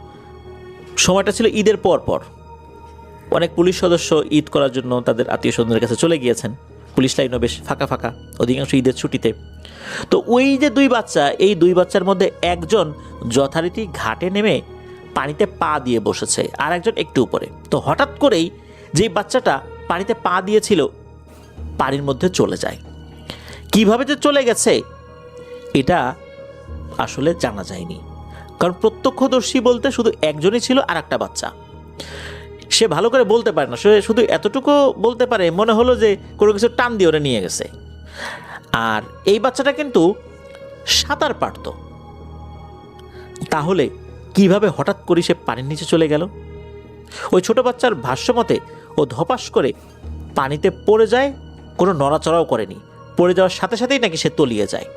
সময়টা ছিল ঈদের পর। অনেক পুলিশ সদস্য ঈদ করার জন্য তাদের আত্মীয় স্বজনদের কাছে চলে গিয়েছেন। পুলিশ লাইনও বেশ ফাঁকা, অধিকাংশ ঈদের ছুটিতে। তো ওই যে 2 বাচ্চা, এই 2 বাচ্চার মধ্যে একজন যথারীতি ঘাটে নেমে পানিতে পা দিয়ে বসেছে, আর একজন একটু উপরে। তো হঠাৎ করেই যেই বাচ্চাটা পানিতে পা দিয়েছিল পানির মধ্যে চলে যায়। কিভাবে যে চলে গেছে এটা আসলে জানা যায়নি, কারণ প্রত্যক্ষদর্শী বলতে শুধু একজনই ছিল, আর একটা বাচ্চা। সে ভালো করে বলতে পারে না, সে শুধু এতটুকু বলতে পারে মনে হলো যে কোনো কিছু টান দিয়ে ওরা নিয়ে গেছে। আর এই বাচ্চাটা কিন্তু সাঁতার পারত। তাহলে কিভাবে হঠাৎ করে সে পানির নিচে চলে গেল? ওই ছোট বাচ্চার ভাষ্যমতে ও ধপাস করে পানিতে পড়ে যায়, কোনো নড়াচড়াও করেনি। পড়ে যাওয়ার সাথে সাথেই নাকি সে তলিয়ে যায়।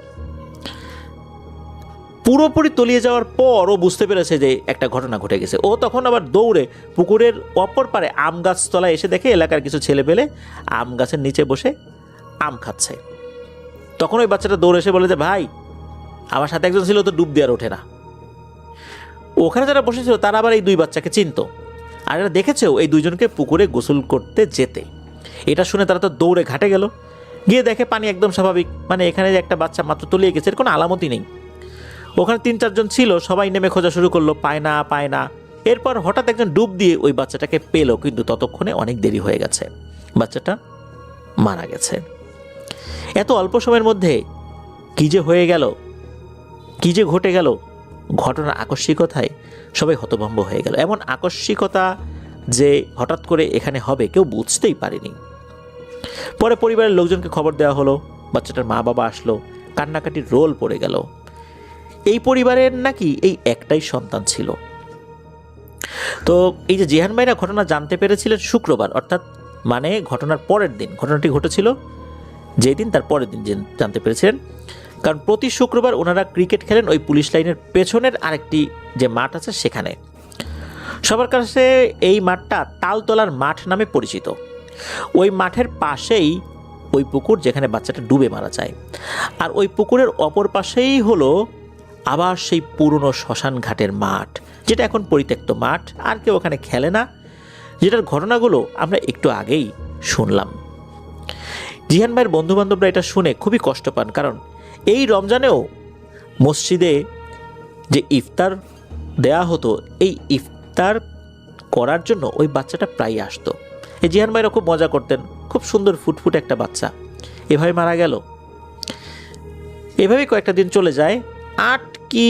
পুরোপুরি তলিয়ে যাওয়ার পর ও বুঝতে পেরেছে যে একটা ঘটনা ঘটে গেছে। ও তখন আবার দৌড়ে পুকুরের অপর পারে আম গাছ তলায় এসে দেখে এলাকার কিছু ছেলে পেলে আম গাছের নিচে বসে আম খাচ্ছে। তখন ওই বাচ্চাটা দৌড়ে এসে বলে যে ভাই, আমার সাথে একজন ছিল, তো ডুব দিয়ে আর ওঠে না। ওখানে যারা বসেছিল তারা আবার এই 2 বাচ্চাকে চিনত, আর এরা দেখেছেও এই 2জনকে পুকুরে গোসল করতে যেতে। এটা শুনে তারা তো দৌড়ে ঘাটে গেল, গিয়ে দেখে পানি একদম স্বাভাবিক, মানে এখানে যে একটা বাচ্চা মাত্র তলিয়ে গেছে এর কোনো আলামতই নেই। ওখানে 3-4জন ছিল, সবাই নেমে খোঁজা শুরু করলো, পায় না। এরপর হঠাৎ একজন ডুব দিয়ে ওই বাচ্চাটাকে পেল, কিন্তু ততক্ষণে অনেক দেরি হয়ে গেছে, বাচ্চাটা মারা গেছে। এত অল্প সময়ের মধ্যে কি যে হয়ে গেল, কি যে ঘটে গেল ঘটনার আকস্মিকতায় সবাই হতভম্ব হয়ে গেল। এমন আকস্মিকতা যে হঠাৎ করে এখানে হবে কেউ বুঝতেই পারেনি। পরে পরিবারের লোকজনকে খবর দেওয়া হলো, বাচ্চাটার মা বাবা আসলো, কান্নাকাটির রোল পড়ে গেল। এই পরিবারের নাকি এই একটাই সন্তান ছিল। তো এই যে জিহান ভাইরা ঘটনা জানতে পেরেছিলেন শুক্রবার, অর্থাৎ মানে ঘটনার পরের দিন, ঘটনাটি ঘটেছিল যেই দিন তার পরের দিন জানতে পেরেছিলেন। কারণ প্রতি শুক্রবার ওনারা ক্রিকেট খেলেন ওই পুলিশ লাইনের পেছনের আরেকটি যে মাঠ আছে সেখানে। সবার কাছে এই মাঠটা তালতলার মাঠ নামে পরিচিত। ওই মাঠের পাশেই ওই পুকুর যেখানে বাচ্চাটা ডুবে মারা যায়, আর ওই পুকুরের অপর পাশেই হলো আবার সেই পুরনো শ্মশান ঘাটের মাঠ, যেটা এখন পরিত্যক্ত মাঠ, আর কেউ ওখানে খেলে না, যেটার ঘটনাগুলো আমরা একটু আগেই শুনলাম। জিহান ভাইয়ের বন্ধুবান্ধবরা এটা শুনে খুবই কষ্ট পান, কারণ এই রমজানেও মসজিদে যে ইফতার দেয়া হতো, এই ইফতার করার জন্য ওই বাচ্চাটা প্রায় আসতো। এই জিহান ভাইরা খুব মজা করতেন, খুব সুন্দর ফুটফুট একটা বাচ্চা এভাবে মারা গেল। এভাবেই কয়েকটা দিন চলে যায়। 8 কি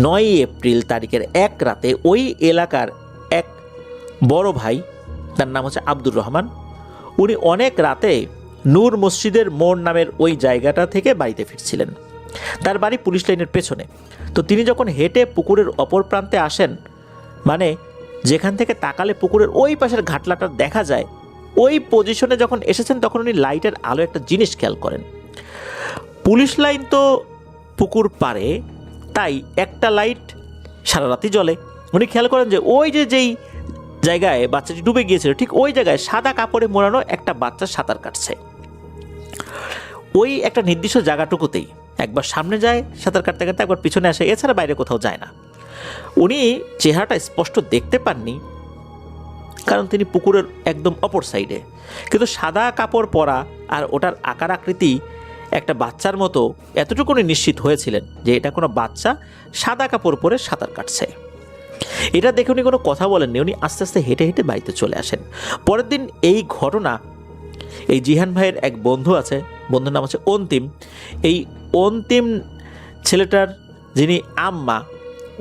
9 এপ্রিল তারিখের এক রাতে ওই এলাকার এক বড় ভাই, তার নাম হচ্ছে আব্দুর রহমান, উনি অনেক রাতে নূর মসজিদের মোড় নামের ওই জায়গাটা থেকে বাড়িতে ফিরছিলেন। তার বাড়ি পুলিশ লাইনের পেছনে। তো তিনি যখন হেঁটে পুকুরের অপর প্রান্তে আসেন, মানে যেখান থেকে তাকালে পুকুরের ওই পাশের ঘাটলাটা দেখা যায়, ওই পজিশনে যখন এসেছেন তখন উনি লাইটের আলো একটা জিনিস খেয়াল করেন। পুলিশ লাইন তো পুকুর পারে, তাই একটা লাইট সারা রাতই জ্বলে। উনি খেয়াল করেন যে ওই যেই জায়গায় বাচ্চাটি ডুবে গিয়েছিল, ঠিক ওই জায়গায় সাদা কাপড়ে মোড়ানো একটা বাচ্চা সাঁতার কাটছে। ওই একটা নির্দিষ্ট জায়গাটুকুতেই একবার সামনে যায় সাঁতার কাটতে কাটতে, একবার পিছনে আসে, এছাড়া বাইরে কোথাও যায় না। উনি চেহারাটা স্পষ্ট দেখতে পাননি, কারণ তিনি পুকুরের একদম অপর সাইডে, কিন্তু সাদা কাপড় পরা আর ওটার আকার আকৃতি একটা বাচ্চার মতো, এতটুকু উনি নিশ্চিত হয়েছিলেন যে এটা কোনো বাচ্চা সাদা কাপড় পরে সাঁতার কাটছে। এটা দেখে উনি কোনো কথা বলেননি, উনি আস্তে আস্তে হেঁটে হেঁটে বাড়িতে চলে আসেন। পরের দিন এই ঘটনা, এই জিহান ভাইয়ের এক বন্ধু আছে, বন্ধুর নাম হচ্ছে অন্তিম। এই অন্তিম ছেলেটার যিনি আম্মা,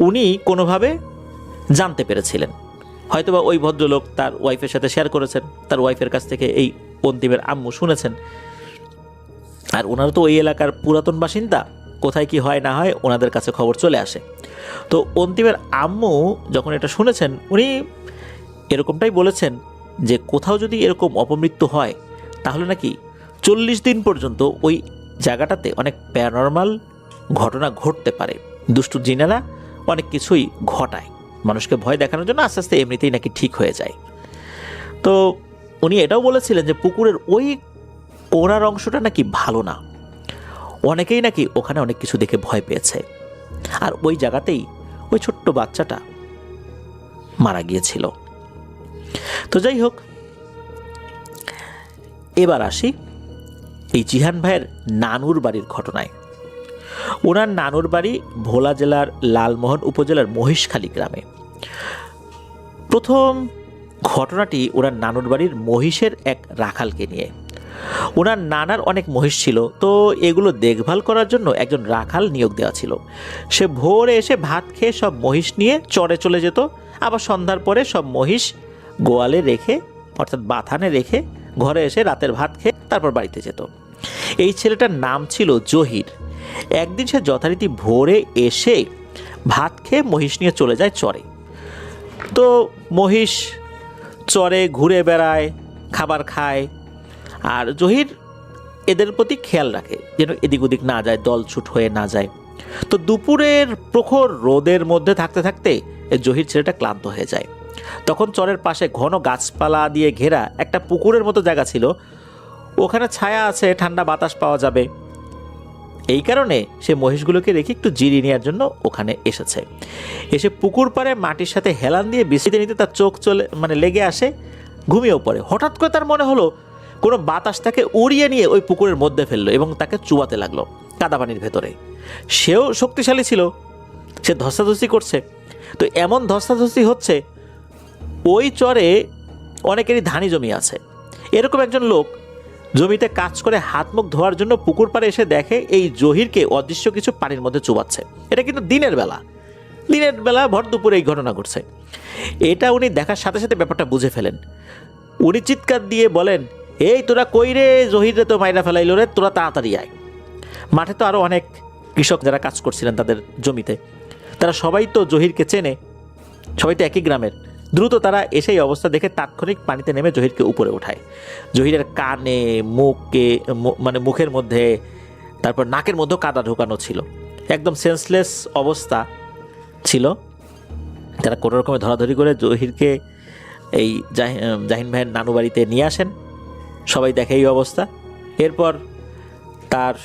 উনি কোনোভাবে জানতে পেরেছিলেন, হয়তোবা ওই ভদ্রলোক তার ওয়াইফের সাথে শেয়ার করেছেন, তার ওয়াইফের কাছ থেকে এই অন্তিমের আম্মু শুনেছেন। আর ওনারা তো ওই এলাকার পুরাতন বাসিন্দা, কোথায় কি হয় না হয় ওনাদের কাছে খবর চলে আসে। তো অন্তিমের আম্মু যখন এটা শুনেছেন, উনি এরকমটাই বলেছেন যে কোথাও যদি এরকম অপমৃত্যু হয় তাহলে নাকি 40 দিন পর্যন্ত ওই জায়গাটাতে অনেক প্যারানরমাল ঘটনা ঘটতে পারে। দুষ্টু জিনেরা অনেক কিছুই ঘটায়, মানুষকে ভয় দেখানোর জন্য আস্তে আস্তে এমনিতেই নাকি ঠিক হয়ে যায়। তো উনি এটাও বলেছিলেন যে পুকুরের ওই কোণার অংশটা নাকি ভালো না, অনেকেই নাকি ওখানে অনেক কিছু দেখে ভয় পেয়েছে, আর ওই জায়গাতেই ওই ছোট্ট বাচ্চাটা মারা গিয়েছিল। তো যাই হোক, এবার আসি এই জিহান ভাইয়ের নানুর বাড়ির ঘটনায়। ওনার নানুর বাড়ি ভোলা জেলার লালমোহন উপজেলার মহিষখালী গ্রামে। প্রথম ঘটনাটি ওনার নানুর বাড়ির মহিষের এক রাখালকে নিয়ে। ওনার নানার অনেক মহিষ ছিল, তো এগুলো দেখভাল করার জন্য একজন রাখাল নিয়োগ দেওয়া ছিল। সে ভোরে এসে ভাত খেয়ে সব মহিষ নিয়ে চরে চলে যেত, আবার সন্ধ্যার পরে সব মহিষ গোয়ালে রেখে, অর্থাৎ বাথানে রেখে ঘরে এসে রাতের ভাত খেয়ে তারপর বাড়িতে যেত। এই ছেলেটার নাম ছিল জহির। একদিন সে যথারীতি ভোরে এসে ভাত খেয়ে মহিষ নিয়ে চলে যায় চরে। তো মহিষ চরে ঘুরে বেড়ায়, খাবার খায়, আর জহির এদের প্রতি খেয়াল রাখে যেন এদিক ওদিক না যায়, দলছুট হয়ে না যায়। তো দুপুরের প্রখর রোদের মধ্যে থাকতে থাকতে জহির ছেলেটা ক্লান্ত হয়ে যায়। তখন চরের পাশে ঘন গাছপালা দিয়ে ঘেরা একটা পুকুরের মতো জায়গা ছিল, ওখানে ছায়া আছে, ঠান্ডা বাতাস পাওয়া যাবে। এই কারণে সে মহিষগুলোকে রেখে একটু জিরিয়ে নেওয়ার জন্য ওখানে এসেছে। এসে পুকুর পাড়ে মাটির সাথে হেলান দিয়ে বিশ্রিতে নিতে তার চোখ লেগে আসে, ঘুমিয়েও পড়ে। হঠাৎ করে তার মনে হলো কোনো বাতাস তাকে উড়িয়ে নিয়ে ওই পুকুরের মধ্যে ফেললো এবং তাকে চুবাতে লাগলো কাদা পানির ভেতরে। সেও শক্তিশালী ছিল, সে ধস্তাধস্তি করছে। তো এমন ধস্তাধস্তি হচ্ছে, ওই চরে অনেকেরই ধানি জমি আছে। এরকম একজন লোক জমিতে কাজ করে হাত মুখ ধোয়ার জন্য পুকুর পাড়ে এসে দেখে এই জহিরকে অদৃশ্য কিছু পানির মধ্যে চুবাচ্ছে। এটা কিন্তু দিনের বেলা, দিনের বেলা ভর দুপুরে এই ঘটনা ঘটছে। এটা উনি দেখার সাথে সাথে ব্যাপারটা বুঝে ফেলেন। উনি চিৎকার দিয়ে বলেন, এই তোরা কই রে, জহিরে তো মাইরা ফেলাইল রে, তোরা তাড়াতাড়ি আয়। মাঠে তো আরও অনেক কৃষক যারা কাজ করছিলেন তাদের জমিতে, তারা সবাই তো জহিরকে চেনে, সবাই তো একই গ্রামের। দ্রুত তারা এসে এই অবস্থা দেখে তাৎক্ষণিক পানিতে নেমে জহিরকে উপরে উঠায়। জহিরের কানে, মানে মুখের মধ্যে, তারপর নাকের মধ্যেও কাদা ঢোকানো ছিল, একদম সেন্সলেস অবস্থা ছিল। তারা কোনো রকমে ধরাধরি করে জহিরকে এই জাহিন ভাইয়ের নানু বাড়িতে নিয়ে আসেন। সবাই দেখে এই অবস্থা। এরপর তার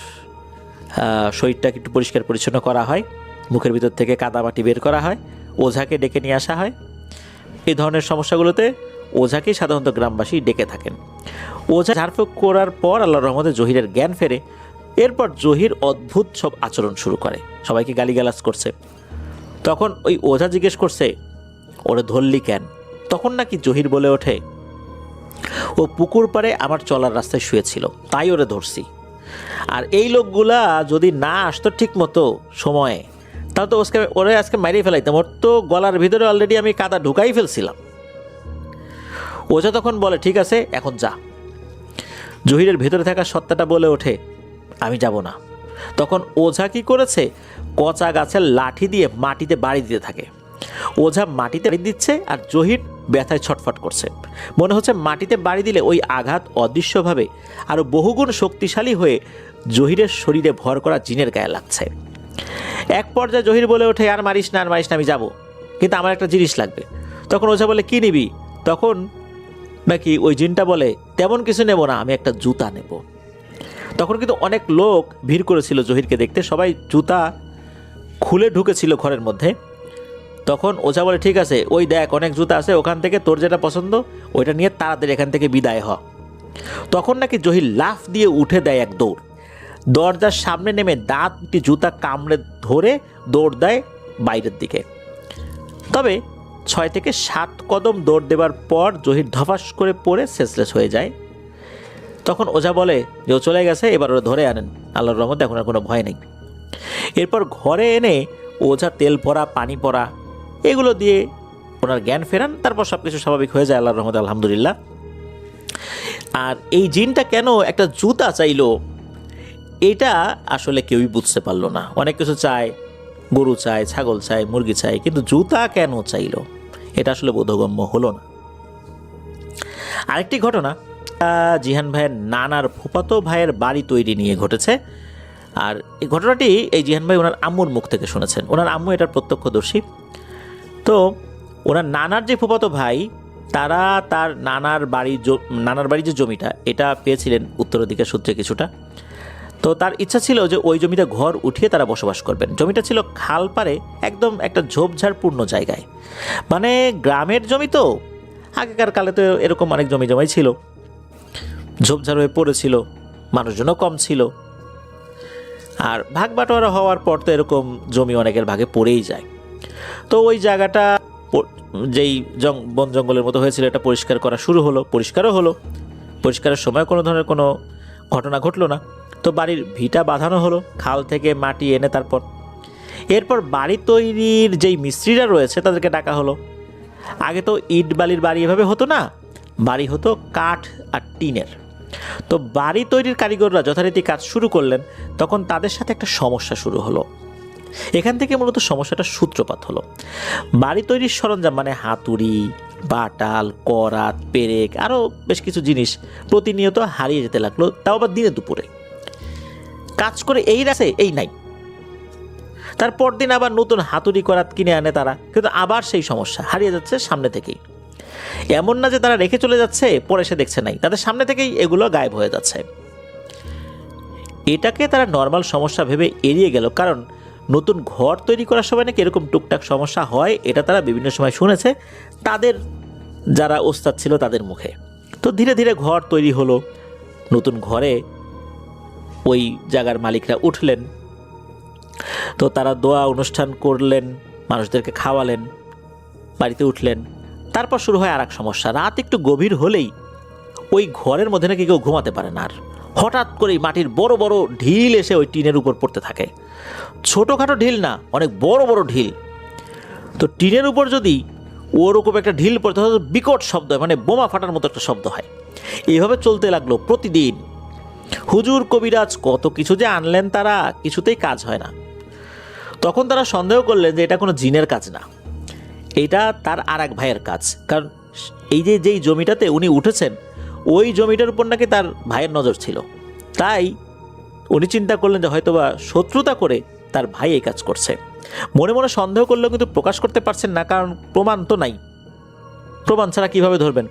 শরীরটাকে একটু পরিষ্কার পরিচ্ছন্ন করা হয়, মুখের ভিতর থেকে কাদামাটি বের করা হয়, ওঝাকে ডেকে নিয়ে আসা হয়। এই ধরনের সমস্যাগুলোতে ওঝাকেই সাধারণত গ্রামবাসী ডেকে থাকেন। ওঝা ঝাড়ফুঁক করার পর আল্লাহর রহমতে জহিরের জ্ঞান ফেরে। এরপর জহির অদ্ভুত সব আচরণ শুরু করে, সবাইকে গালিগালাজ করছে। তখন ওই ওঝা জিজ্ঞেস করছে, ওরে ধরলি কেন? তখন নাকি জহির বলে ওঠে, ও পুকুর পাড়ে আমার চলার রাস্তায় শুয়েছিল, তাই ওরে ধরছি। আর এই লোকগুলা যদি না আসতো ঠিক মতো সময়ে, তাহলে তো ওরে আজকে মারিয়ে ফেলাইতাম। ওর তো গলার ভিতরে অলরেডি আমি কাদা ঢুকাই ফেলছিলাম। ওঝা তখন বলে, ঠিক আছে, এখন যা। জহিরের ভেতরে থাকা সত্তাটা বলে ওঠে, আমি যাব না। তখন ওঝা কি করেছে, কচা গাছের লাঠি দিয়ে মাটিতে বাড়ি দিতে থাকে। ওঝা মাটিতে বাড়ি দিচ্ছে আর জহির ব্যথায় ছটফট করছে। মনে হচ্ছে মাটিতে বাড়ি দিলে ওই আঘাত অদৃশ্যভাবে আরও বহুগুণ শক্তিশালী হয়ে জহিরের শরীরে ভর করা জিনের গায়ে লাগছে। এক পর্যায়ে জহির বলে ওঠে, আর মারিস না, আমি যাব, কিন্তু আমার একটা জিনিস লাগবে। তখন ওঝা বলে, কি নিবি? তখন নাকি ওই জিনটা বলে, তেমন কিছু নেব না, আমি একটা জুতা নেব। তখন কিন্তু অনেক লোক ভিড় করেছিল জহিরকে দেখতে, সবাই জুতা খুলে ঢুকেছিল ঘরের মধ্যে। তখন ওঝা বলে, ঠিক আছে, ওই দেখ অনেক জুতা আছে, ওখান থেকে তোর যেটা পছন্দ ওইটা নিয়ে তাড়াতাড়ি এখান থেকে বিদায় হ। তখন নাকি জহির লাফ দিয়ে উঠে দেয় এক দৌড়, দরজার সামনে নেমে দাঁতটি জুতা কামড়ে ধরে দৌড় দেয় বাইরের দিকে। তবে 6 থেকে 7 কদম দৌড় দেবার পর জহির ধপাস করে পড়ে সেন্সলেস হয়ে যায়। তখন ওঝা বলে যে ও চলে গেছে, এবার ওরা ধরে আনেন, আল্লাহর রহমতে এখন আর কোনো ভয় নেই। এরপর ঘরে এনে ওঝা তেল পড়া, পানি পড়া এগুলো দিয়ে ওনার জ্ঞান ফেরান। তারপর সব কিছু স্বাভাবিক হয়ে যায়, আল্লাহর রহমতে, আলহামদুলিল্লাহ। আর এই জিনটা কেন একটা জুতা চাইলো, এটা আসলে কেউই বুঝতে পারলো না। অনেক কিছু চায়, গরু চায়, ছাগল চায়, মুরগি চায়, কিন্তু জুতা কেন চাইলো এটা আসলে বোধগম্য হলো না। আরেকটি ঘটনা জিহান ভাইয়ের নানার ফুফাতো ভাইয়ের বাড়ি তৈরি নিয়ে ঘটেছে। আর এই ঘটনাটি এই জিহান ভাই ওনার আম্মুর মুখ থেকে শুনেছেন। ওনার আম্মু এটার প্রত্যক্ষদর্শী। তো ওনার নানার যে ফুফাতো ভাই, তারা তার নানার বাড়ির যে জমিটা, এটা পেয়েছিলেন উত্তরাধিকার সূত্রে কিছুটা। তো তার ইচ্ছা ছিল যে ওই জমিতে ঘর উঠিয়ে তারা বসবাস করবেন। জমিটা ছিল খাল পাড়ে, একদম একটা ঝোপঝাড়পূর্ণ জায়গায়। মানে গ্রামের জমি তো, আগেকার কালে তো এরকম অনেক জমাই ছিল, ঝোপঝাড় হয়ে পড়েছিল, মানুষজনও কম ছিল। আর ভাগ বাটোয়ারা হওয়ার পর তো এরকম জমি অনেকের ভাগে পড়েই যায়। তো ওই জায়গাটা যেই বন জঙ্গলের মতো হয়েছিল, এটা পরিষ্কার করা শুরু হলো, পরিষ্কারও হলো। পরিষ্কারের সময় কোনো ধরনের কোনো ঘটনা ঘটলো না। তো বাড়ির ভিটা বাঁধানো হলো, খাল থেকে মাটি এনে। এরপর বাড়ি তৈরির যেই মিস্ত্রিরা রয়েছে তাদেরকে ডাকা হলো। আগে তো ইট বালির বাড়ি এভাবে হতো না, বাড়ি হতো কাঠ আর টিনের। তো বাড়ি তৈরির কারিগররা যথারীতি কাজ শুরু করলেন। তখন তাদের সাথে একটা সমস্যা শুরু হলো। এখান থেকে মূলত সমস্যাটা সূত্রপাত হলো। বাড়ি তৈরির সরঞ্জাম মানে হাতুড়ি, বাটাল, করাত, পেরেক, আরও বেশ কিছু জিনিস প্রতিনিয়ত হারিয়ে যেতে লাগলো, তাও আবার দিনে দুপুরে। কাজ করে এই নাই, তারপর দিন আবার নতুন হাতুড়ি করাত কিনে আনে তারা, কিন্তু আবার সেই সমস্যা, হারিয়ে যাচ্ছে সামনে থেকেই। এমন না যে তারা রেখে চলে যাচ্ছে, পরে সে দেখছে নাই, তাদের সামনে থেকেই এগুলো গায়েব হয়ে যাচ্ছে। এটাকে তারা নর্মাল সমস্যা ভেবে এড়িয়ে গেল, কারণ নতুন ঘর তৈরি করার সময় নাকি এরকম টুকটাক সমস্যা হয়, এটা তারা বিভিন্ন সময় শুনেছে তাদের যারা ওস্তাদ ছিল তাদের মুখে। তো ধীরে ধীরে ঘর তৈরি হলো। নতুন ঘরে ওই জায়গার মালিকরা উঠলেন। তো তারা দোয়া অনুষ্ঠান করলেন, মানুষদেরকে খাওয়ালেন, বাড়িতে উঠলেন। তারপর শুরু হয় আর এক সমস্যা। রাত একটু গভীর হলেই ওই ঘরের মধ্যে নাকি কেউ ঘুমাতে পারে না। আর হঠাৎ করেই মাটির বড় বড় ঢিল এসে ওই টিনের উপর পড়তে থাকে। ছোটোখাটো ঢিল না, অনেক বড় বড় ঢিল। তো টিনের উপর যদি ওরকম একটা ঢিল পড়ে তাহলে বিকট শব্দ হয়, মানে বোমা ফাটার মতো একটা শব্দ হয়। এইভাবে চলতে লাগলো প্রতিদিন। হুজুর কবিরাজ কত কিছু যে আনলেন, তারা কিছুতেই কাজ হয় না। তখন তারা সন্দেহ করলেন যে এটা কোনো জিনের কাজ না, এটা তার আর এক ভাইয়ের কাজ। কারণ এই যে যেই জমিটাতে উনি উঠেছেন ওই জমিটার উপর নাকি তার ভাইয়ের নজর ছিল। তাই উনি চিন্তা করলেন যে হয়তোবা শত্রুতা করে তার ভাই এই কাজ করছে। মনে মনে সন্দেহ করলেও কিন্তু প্রকাশ করতে পারছেন না, কারণ প্রমাণ তো নাই, প্রমাণ ছাড়া কিভাবে ধরবেন।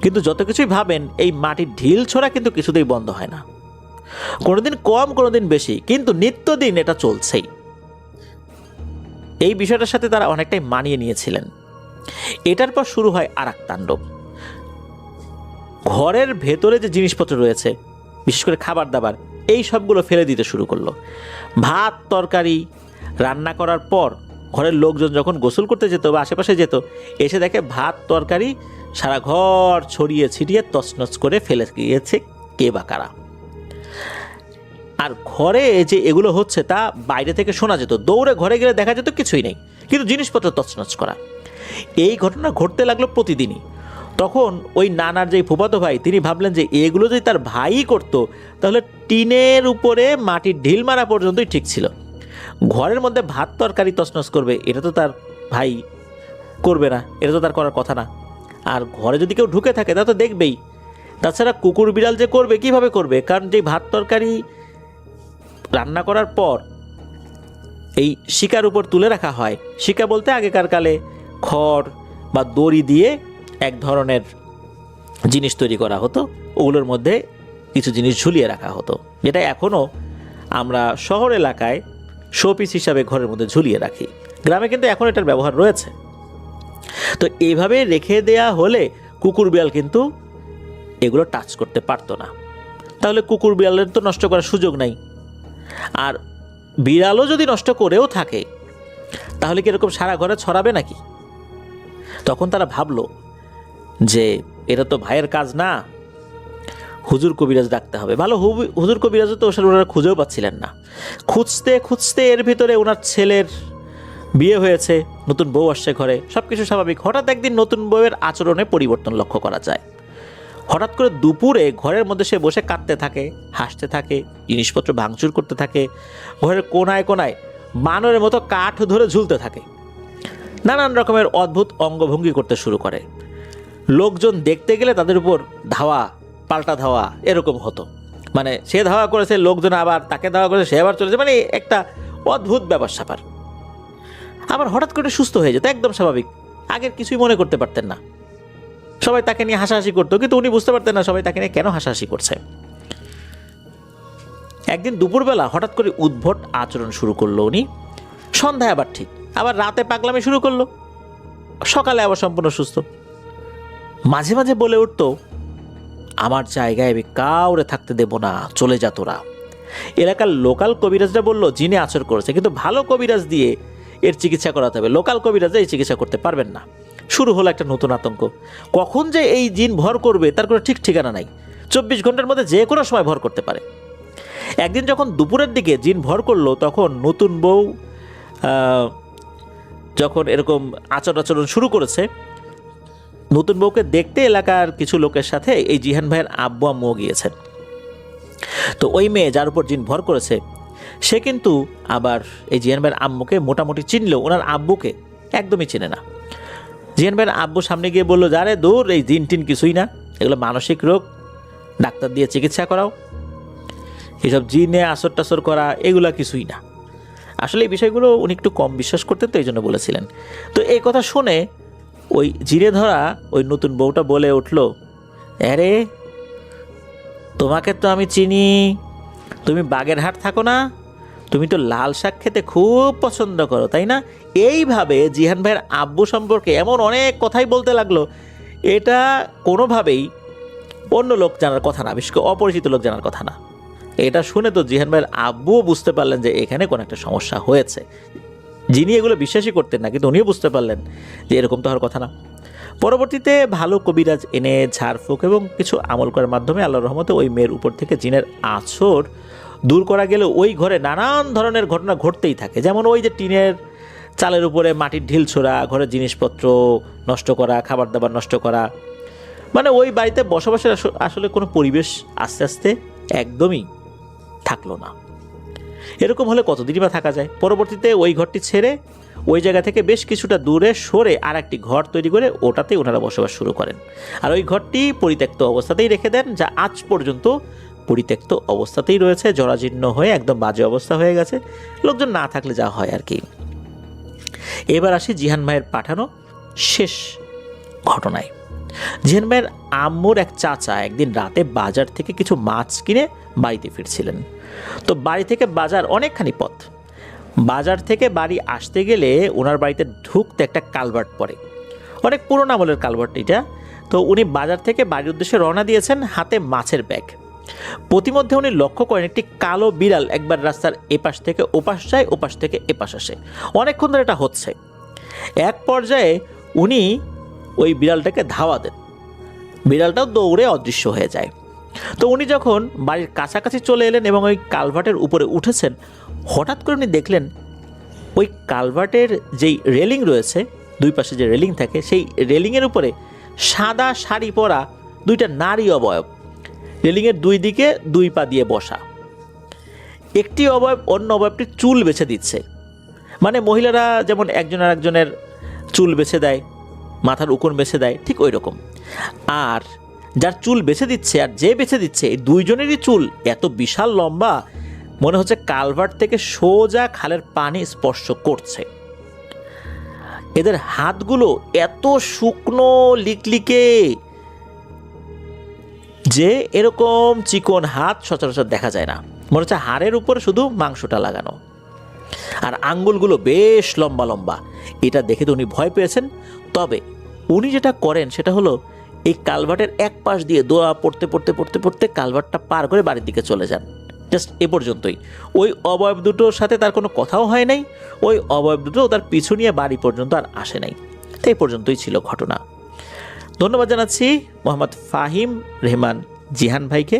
কিন্তু যত কিছুই ভাবেন এই মাটির ঢিল ছোড়া কিন্তু কিছুতেই বন্ধ হয় না, কোনোদিন কম কোনোদিন বেশি, কিন্তু নিত্যদিন এটা চলছেই। এই বিষয়টার সাথে তারা অনেকটাই মানিয়ে নিয়েছিলেন। এটার পর শুরু হয় আর এক তাণ্ডব। ঘরের ভেতরে যে জিনিসপত্র রয়েছে, বিশেষ করে খাবার দাবার, এই সবগুলো ফেলে দিতে শুরু করলো। ভাত তরকারি রান্না করার পর ঘরের লোকজন যখন গোসল করতে যেত বা আশেপাশে যেত, এসে দেখে ভাত তরকারি সারা ঘর ছড়িয়ে ছিটিয়ে তছনছ করে ফেলে গিয়েছে কে বা কারা। আর ঘরে যে এগুলো হচ্ছে তা বাইরে থেকে শোনা যেত, দৌড়ে ঘরে গেলে দেখা যেত কিছুই নেই, কিন্তু জিনিসপত্র তছনছ করা। এই ঘটনা ঘটতে লাগলো প্রতিদিনই। তখন ওই নানার যে ফুফাতো ভাই, তিনি ভাবলেন যে এগুলো যদি তার ভাই করতো তাহলে টিনের উপরে মাটির ঢিল মারা পর্যন্তই ঠিক ছিল। ঘরের মধ্যে ভাত তরকারি তছনছ করবে, এটা তো তার ভাই করবে না, এটা তো তার করার কথা না। আর ঘরে যদি কেউ ঢুকে থাকে তা তো দেখবেই। তাছাড়া কুকুর বিড়াল যে করবে, কিভাবে করবে? কারণ যে ভাত তরকারি রান্না করার পর এই শিকার উপর তুলে রাখা হয়, শিকা বলতে আগেকার কালে খড় বা দড়ি দিয়ে এক ধরনের জিনিস তৈরি করা হতো, ওগুলোর মধ্যে কিছু জিনিস ঝুলিয়ে রাখা হতো, যেটা এখনও আমরা শহর এলাকায় শোপিস হিসাবে ঘরের মধ্যে ঝুলিয়ে রাখি। গ্রামে কিন্তু এখন এটার ব্যবহার রয়েছে। তো এইভাবে রেখে দেয়া হলে কুকুর বিড়াল কিন্তু এগুলো টাচ করতে পারতো না। তাহলে কুকুর বিড়ালের তো নষ্ট করার সুযোগ নাই। আর বিড়ালও যদি নষ্ট করেও থাকে তাহলে কি এরকম সারা ঘরে ছড়াবে নাকি? তখন তারা ভাবলো যে এটা তো ভাইয়ের কাজ না, হুজুর কবিরাজ ডাকতে হবে। ভালো, হুজুর কবিরাজও তো ওনারা খুঁজেও পাচ্ছিলেন না। খুঁজতে খুঁজতে এর ভিতরে ওনার ছেলের বিয়ে হয়েছে, নতুন বউ আসছে ঘরে, সব কিছু স্বাভাবিক। হঠাৎ একদিন নতুন বউয়ের আচরণে পরিবর্তন লক্ষ্য করা যায়। হঠাৎ করে দুপুরে ঘরের মধ্যে সে বসে কাঁদতে থাকে, হাসতে থাকে, জিনিসপত্র ভাঙচুর করতে থাকে, ঘরের কোনায় কোনায় বানরের মতো কাঠ ধরে ঝুলতে থাকে, নানান রকমের অদ্ভুত অঙ্গভঙ্গি করতে শুরু করে। লোকজন দেখতে গেলে তাদের উপর ধাওয়া, পাল্টা ধাওয়া এরকম হতো। মানে সে ধাওয়া করেছে, লোকজন আবার তাকে ধাওয়া করেছে, সে আবার চলেছে, মানে একটা অদ্ভুত ব্যাপার স্যাপার। আবার হঠাৎ করে সুস্থ হয়ে যেত, একদম স্বাভাবিক, আগের কিছুই মনে করতে পারতেন না। সবাই তাকে নিয়ে হাসাহাসি করতো, কিন্তু উনি বুঝতে পারতেন না সবাই তাকে নিয়ে কেন হাসাহাসি করছে। একদিন দুপুরবেলা হঠাৎ করে উদ্ভট আচরণ শুরু করলো উনি, সন্ধ্যায় আবার ঠিক, আবার রাতে পাগলামি শুরু করলো, সকালে আবার সম্পূর্ণ সুস্থ। মাঝে মাঝে বলে উঠতো, আমার জায়গায় আমি কাউরে থাকতে দেব না, চলে যা তোরা। এলাকার লোকাল কবিরাজরা বলল জিনে আচর করেছে, কিন্তু ভালো কবিরাজ দিয়ে এর চিকিৎসা করাতে হবে, লোকাল কবিরাজরা এই চিকিৎসা করতে পারবেন না। শুরু হলো একটা নতুন আতঙ্ক। কখন যে এই জিন ভর করবে তার কোনো ঠিক ঠিকানা নাই, 24 ঘন্টার মধ্যে যে কোনো সময় ভর করতে পারে। একদিন যখন দুপুরের দিকে জিন ভর করলো, তখন নতুন বউ যখন এরকম আচরণ শুরু করেছে, নতুন বউকে দেখতে এলাকার কিছু লোকের সাথে এই জিহান ভাইয়ের আব্বু আম্মুও গিয়েছেন। তো ওই মেয়ে যার উপর জিন ভর করেছে সে কিন্তু আবার এই জিহান ভাইয়ের আম্মুকে মোটামুটি চিনলেও ওনার আব্বুকে একদমই চেনে না। জিহান ভাইয়ের আব্বু সামনে গিয়ে বললো, যারে দূর, এই জিন টিন কিছুই না, এগুলো মানসিক রোগ, ডাক্তার দিয়ে চিকিৎসা করাও, এসব জিনে আসর টাসর করা এগুলা কিছুই না। আসলে এই বিষয়গুলো উনি একটু কম বিশ্বাস করতেন, তো এই জন্য বলেছিলেন। তো এই কথা শুনে ওই জিরে ধরা ওই নতুন বউটা বলে উঠলো, আরে তোমাকে তো আমি চিনি, তুমি বাগেরহাট থাকো না, তুমি তো লাল শাক খেতে খুব পছন্দ করো, তাই না? এইভাবে জিহান ভাইয়ের আব্বু সম্পর্কে এমন অনেক কথাই বলতে লাগলো, এটা কোনোভাবেই অন্য লোক জানার কথা না, বিশেষ করে অপরিচিত লোক জানার কথা না। এটা শুনে তো জিহান ভাইয়ের আব্বুও বুঝতে পারলেন যে এখানে কোনো একটা সমস্যা হয়েছে। যিনি এগুলো বিশ্বাসই করতেন না, কিন্তু উনিও বুঝতে পারলেন যে এরকম তো হওয়ার কথা না। পরবর্তীতে ভালো কবিরাজ এনে ঝাড়ফুঁক এবং কিছু আমল করার মাধ্যমে আল্লাহর রহমতে ওই মেয়ের উপর থেকে জিনের আছর দূর করা গেলে ওই ঘরে নানান ধরনের ঘটনা ঘটতেই থাকে। যেমন ওই যে টিনের চালের উপরে মাটির ঢিল ছোড়া, ঘরের জিনিসপত্র নষ্ট করা, খাবার দাবার নষ্ট করা, মানে ওই বাড়িতে বসবাসের আসলে কোনো পরিবেশ আস্তে আস্তে একদমই থাকলো না। এরকম হলে কতদিনই বা থাকা যায়। পরবর্তীতে ওই ঘরটি ছেড়ে ওই জায়গা থেকে বেশ কিছুটা দূরে সরে আর একটি ঘর তৈরি করে ওটাতেই ওনারা বসবাস শুরু করেন। আর ওই ঘরটি পরিত্যক্ত অবস্থাতেই রেখে দেন, যা আজ পর্যন্ত পরিত্যক্ত অবস্থাতেই রয়েছে, জরাজীর্ণ হয়ে একদম বাজে অবস্থা হয়ে গেছে, লোকজন না থাকলে যা হয় আর কি। এবার আসি জিহান ভাইয়ের পাঠানো শেষ ঘটনায়। জিহান ভাইয়ের আম্মুর এক চাচা একদিন রাতে বাজার থেকে কিছু মাছ কিনে বাড়িতে ফিরছিলেন। তো বাড়ি থেকে বাজার অনেকখানি পথ। বাজার থেকে বাড়ি আসতে গেলে ওনার বাড়িতে ঢুকতে একটা কালভার্ট পড়ে, অনেক পুরোনো আমলের কালভার্ট এটা। তো উনি বাজার থেকে বাড়ির উদ্দেশ্যে রওনা দিয়েছেন, হাতে মাছের ব্যাগ। প্রতিমধ্যে উনি লক্ষ্য করেন একটি কালো বিড়াল একবার রাস্তার এপাশ থেকে ওপাশ যায়, ওপাশ থেকে এপাশ আসে। অনেকক্ষণ ধরে এটা হচ্ছে। এক পর্যায়ে উনি ওই বিড়ালটাকে ধাওয়া দেন, বিড়ালটাও দৌড়ে অদৃশ্য হয়ে যায়। তো উনি যখন বাড়ির কাছাকাছি চলে এলেন এবং ওই কালভার্টের উপরে উঠেছেন, হঠাৎ করে উনি দেখলেন ওই কালভার্টের যেই রেলিং রয়েছে, দুই পাশে যে রেলিং থাকে, সেই রেলিংয়ের উপরে সাদা শাড়ি পরা দুইটা নারী অবয়ব, রেলিংয়ের দুই দিকে দুই পা দিয়ে বসা। একটি অবয়ব অন্য অবয়বটির চুল বেছে দিচ্ছে, মানে মহিলারা যেমন একজন আর একজনের চুল বেছে দেয়, মাথার উকুন বেছে দেয়, ঠিক ওই রকম। আর যার চুল বেছে দিচ্ছে আর যে বেছে দিচ্ছে, এই দুইজনেরই চুল এত বিশাল লম্বা, মনে হচ্ছে কালভার্ট থেকে সোজা খালের পানি স্পর্শ করছে। এদের হাতগুলো এত শুকনো লিকলিকে যে এরকম চিকন হাত সচরাচর দেখা যায় না, মনে হচ্ছে হাড়ের উপরে শুধু মাংসটা লাগানো। আর আঙ্গুলগুলো বেশ লম্বা লম্বা। এটা দেখে তো উনি ভয় পেয়েছেন। তবে উনি যেটা করেন সেটা হলো এই কালভার্টের এক পাশ দিয়ে দোয়া পড়তে পড়তে পড়তে পড়তে কালভার্টটা পার করে বাড়ির দিকে চলে যান। জাস্ট এ পর্যন্তই। ওই অবয়ব দুটোর সাথে তার কোনো কথাও হয় নাই, ওই অবয়ব দুটো তার পিছু নিয়ে বাড়ি পর্যন্ত আর আসে নাই। তো এই পর্যন্তই ছিল ঘটনা। ধন্যবাদ জানাচ্ছি মোহাম্মদ ফাহিম রেহমান জিহান ভাইকে।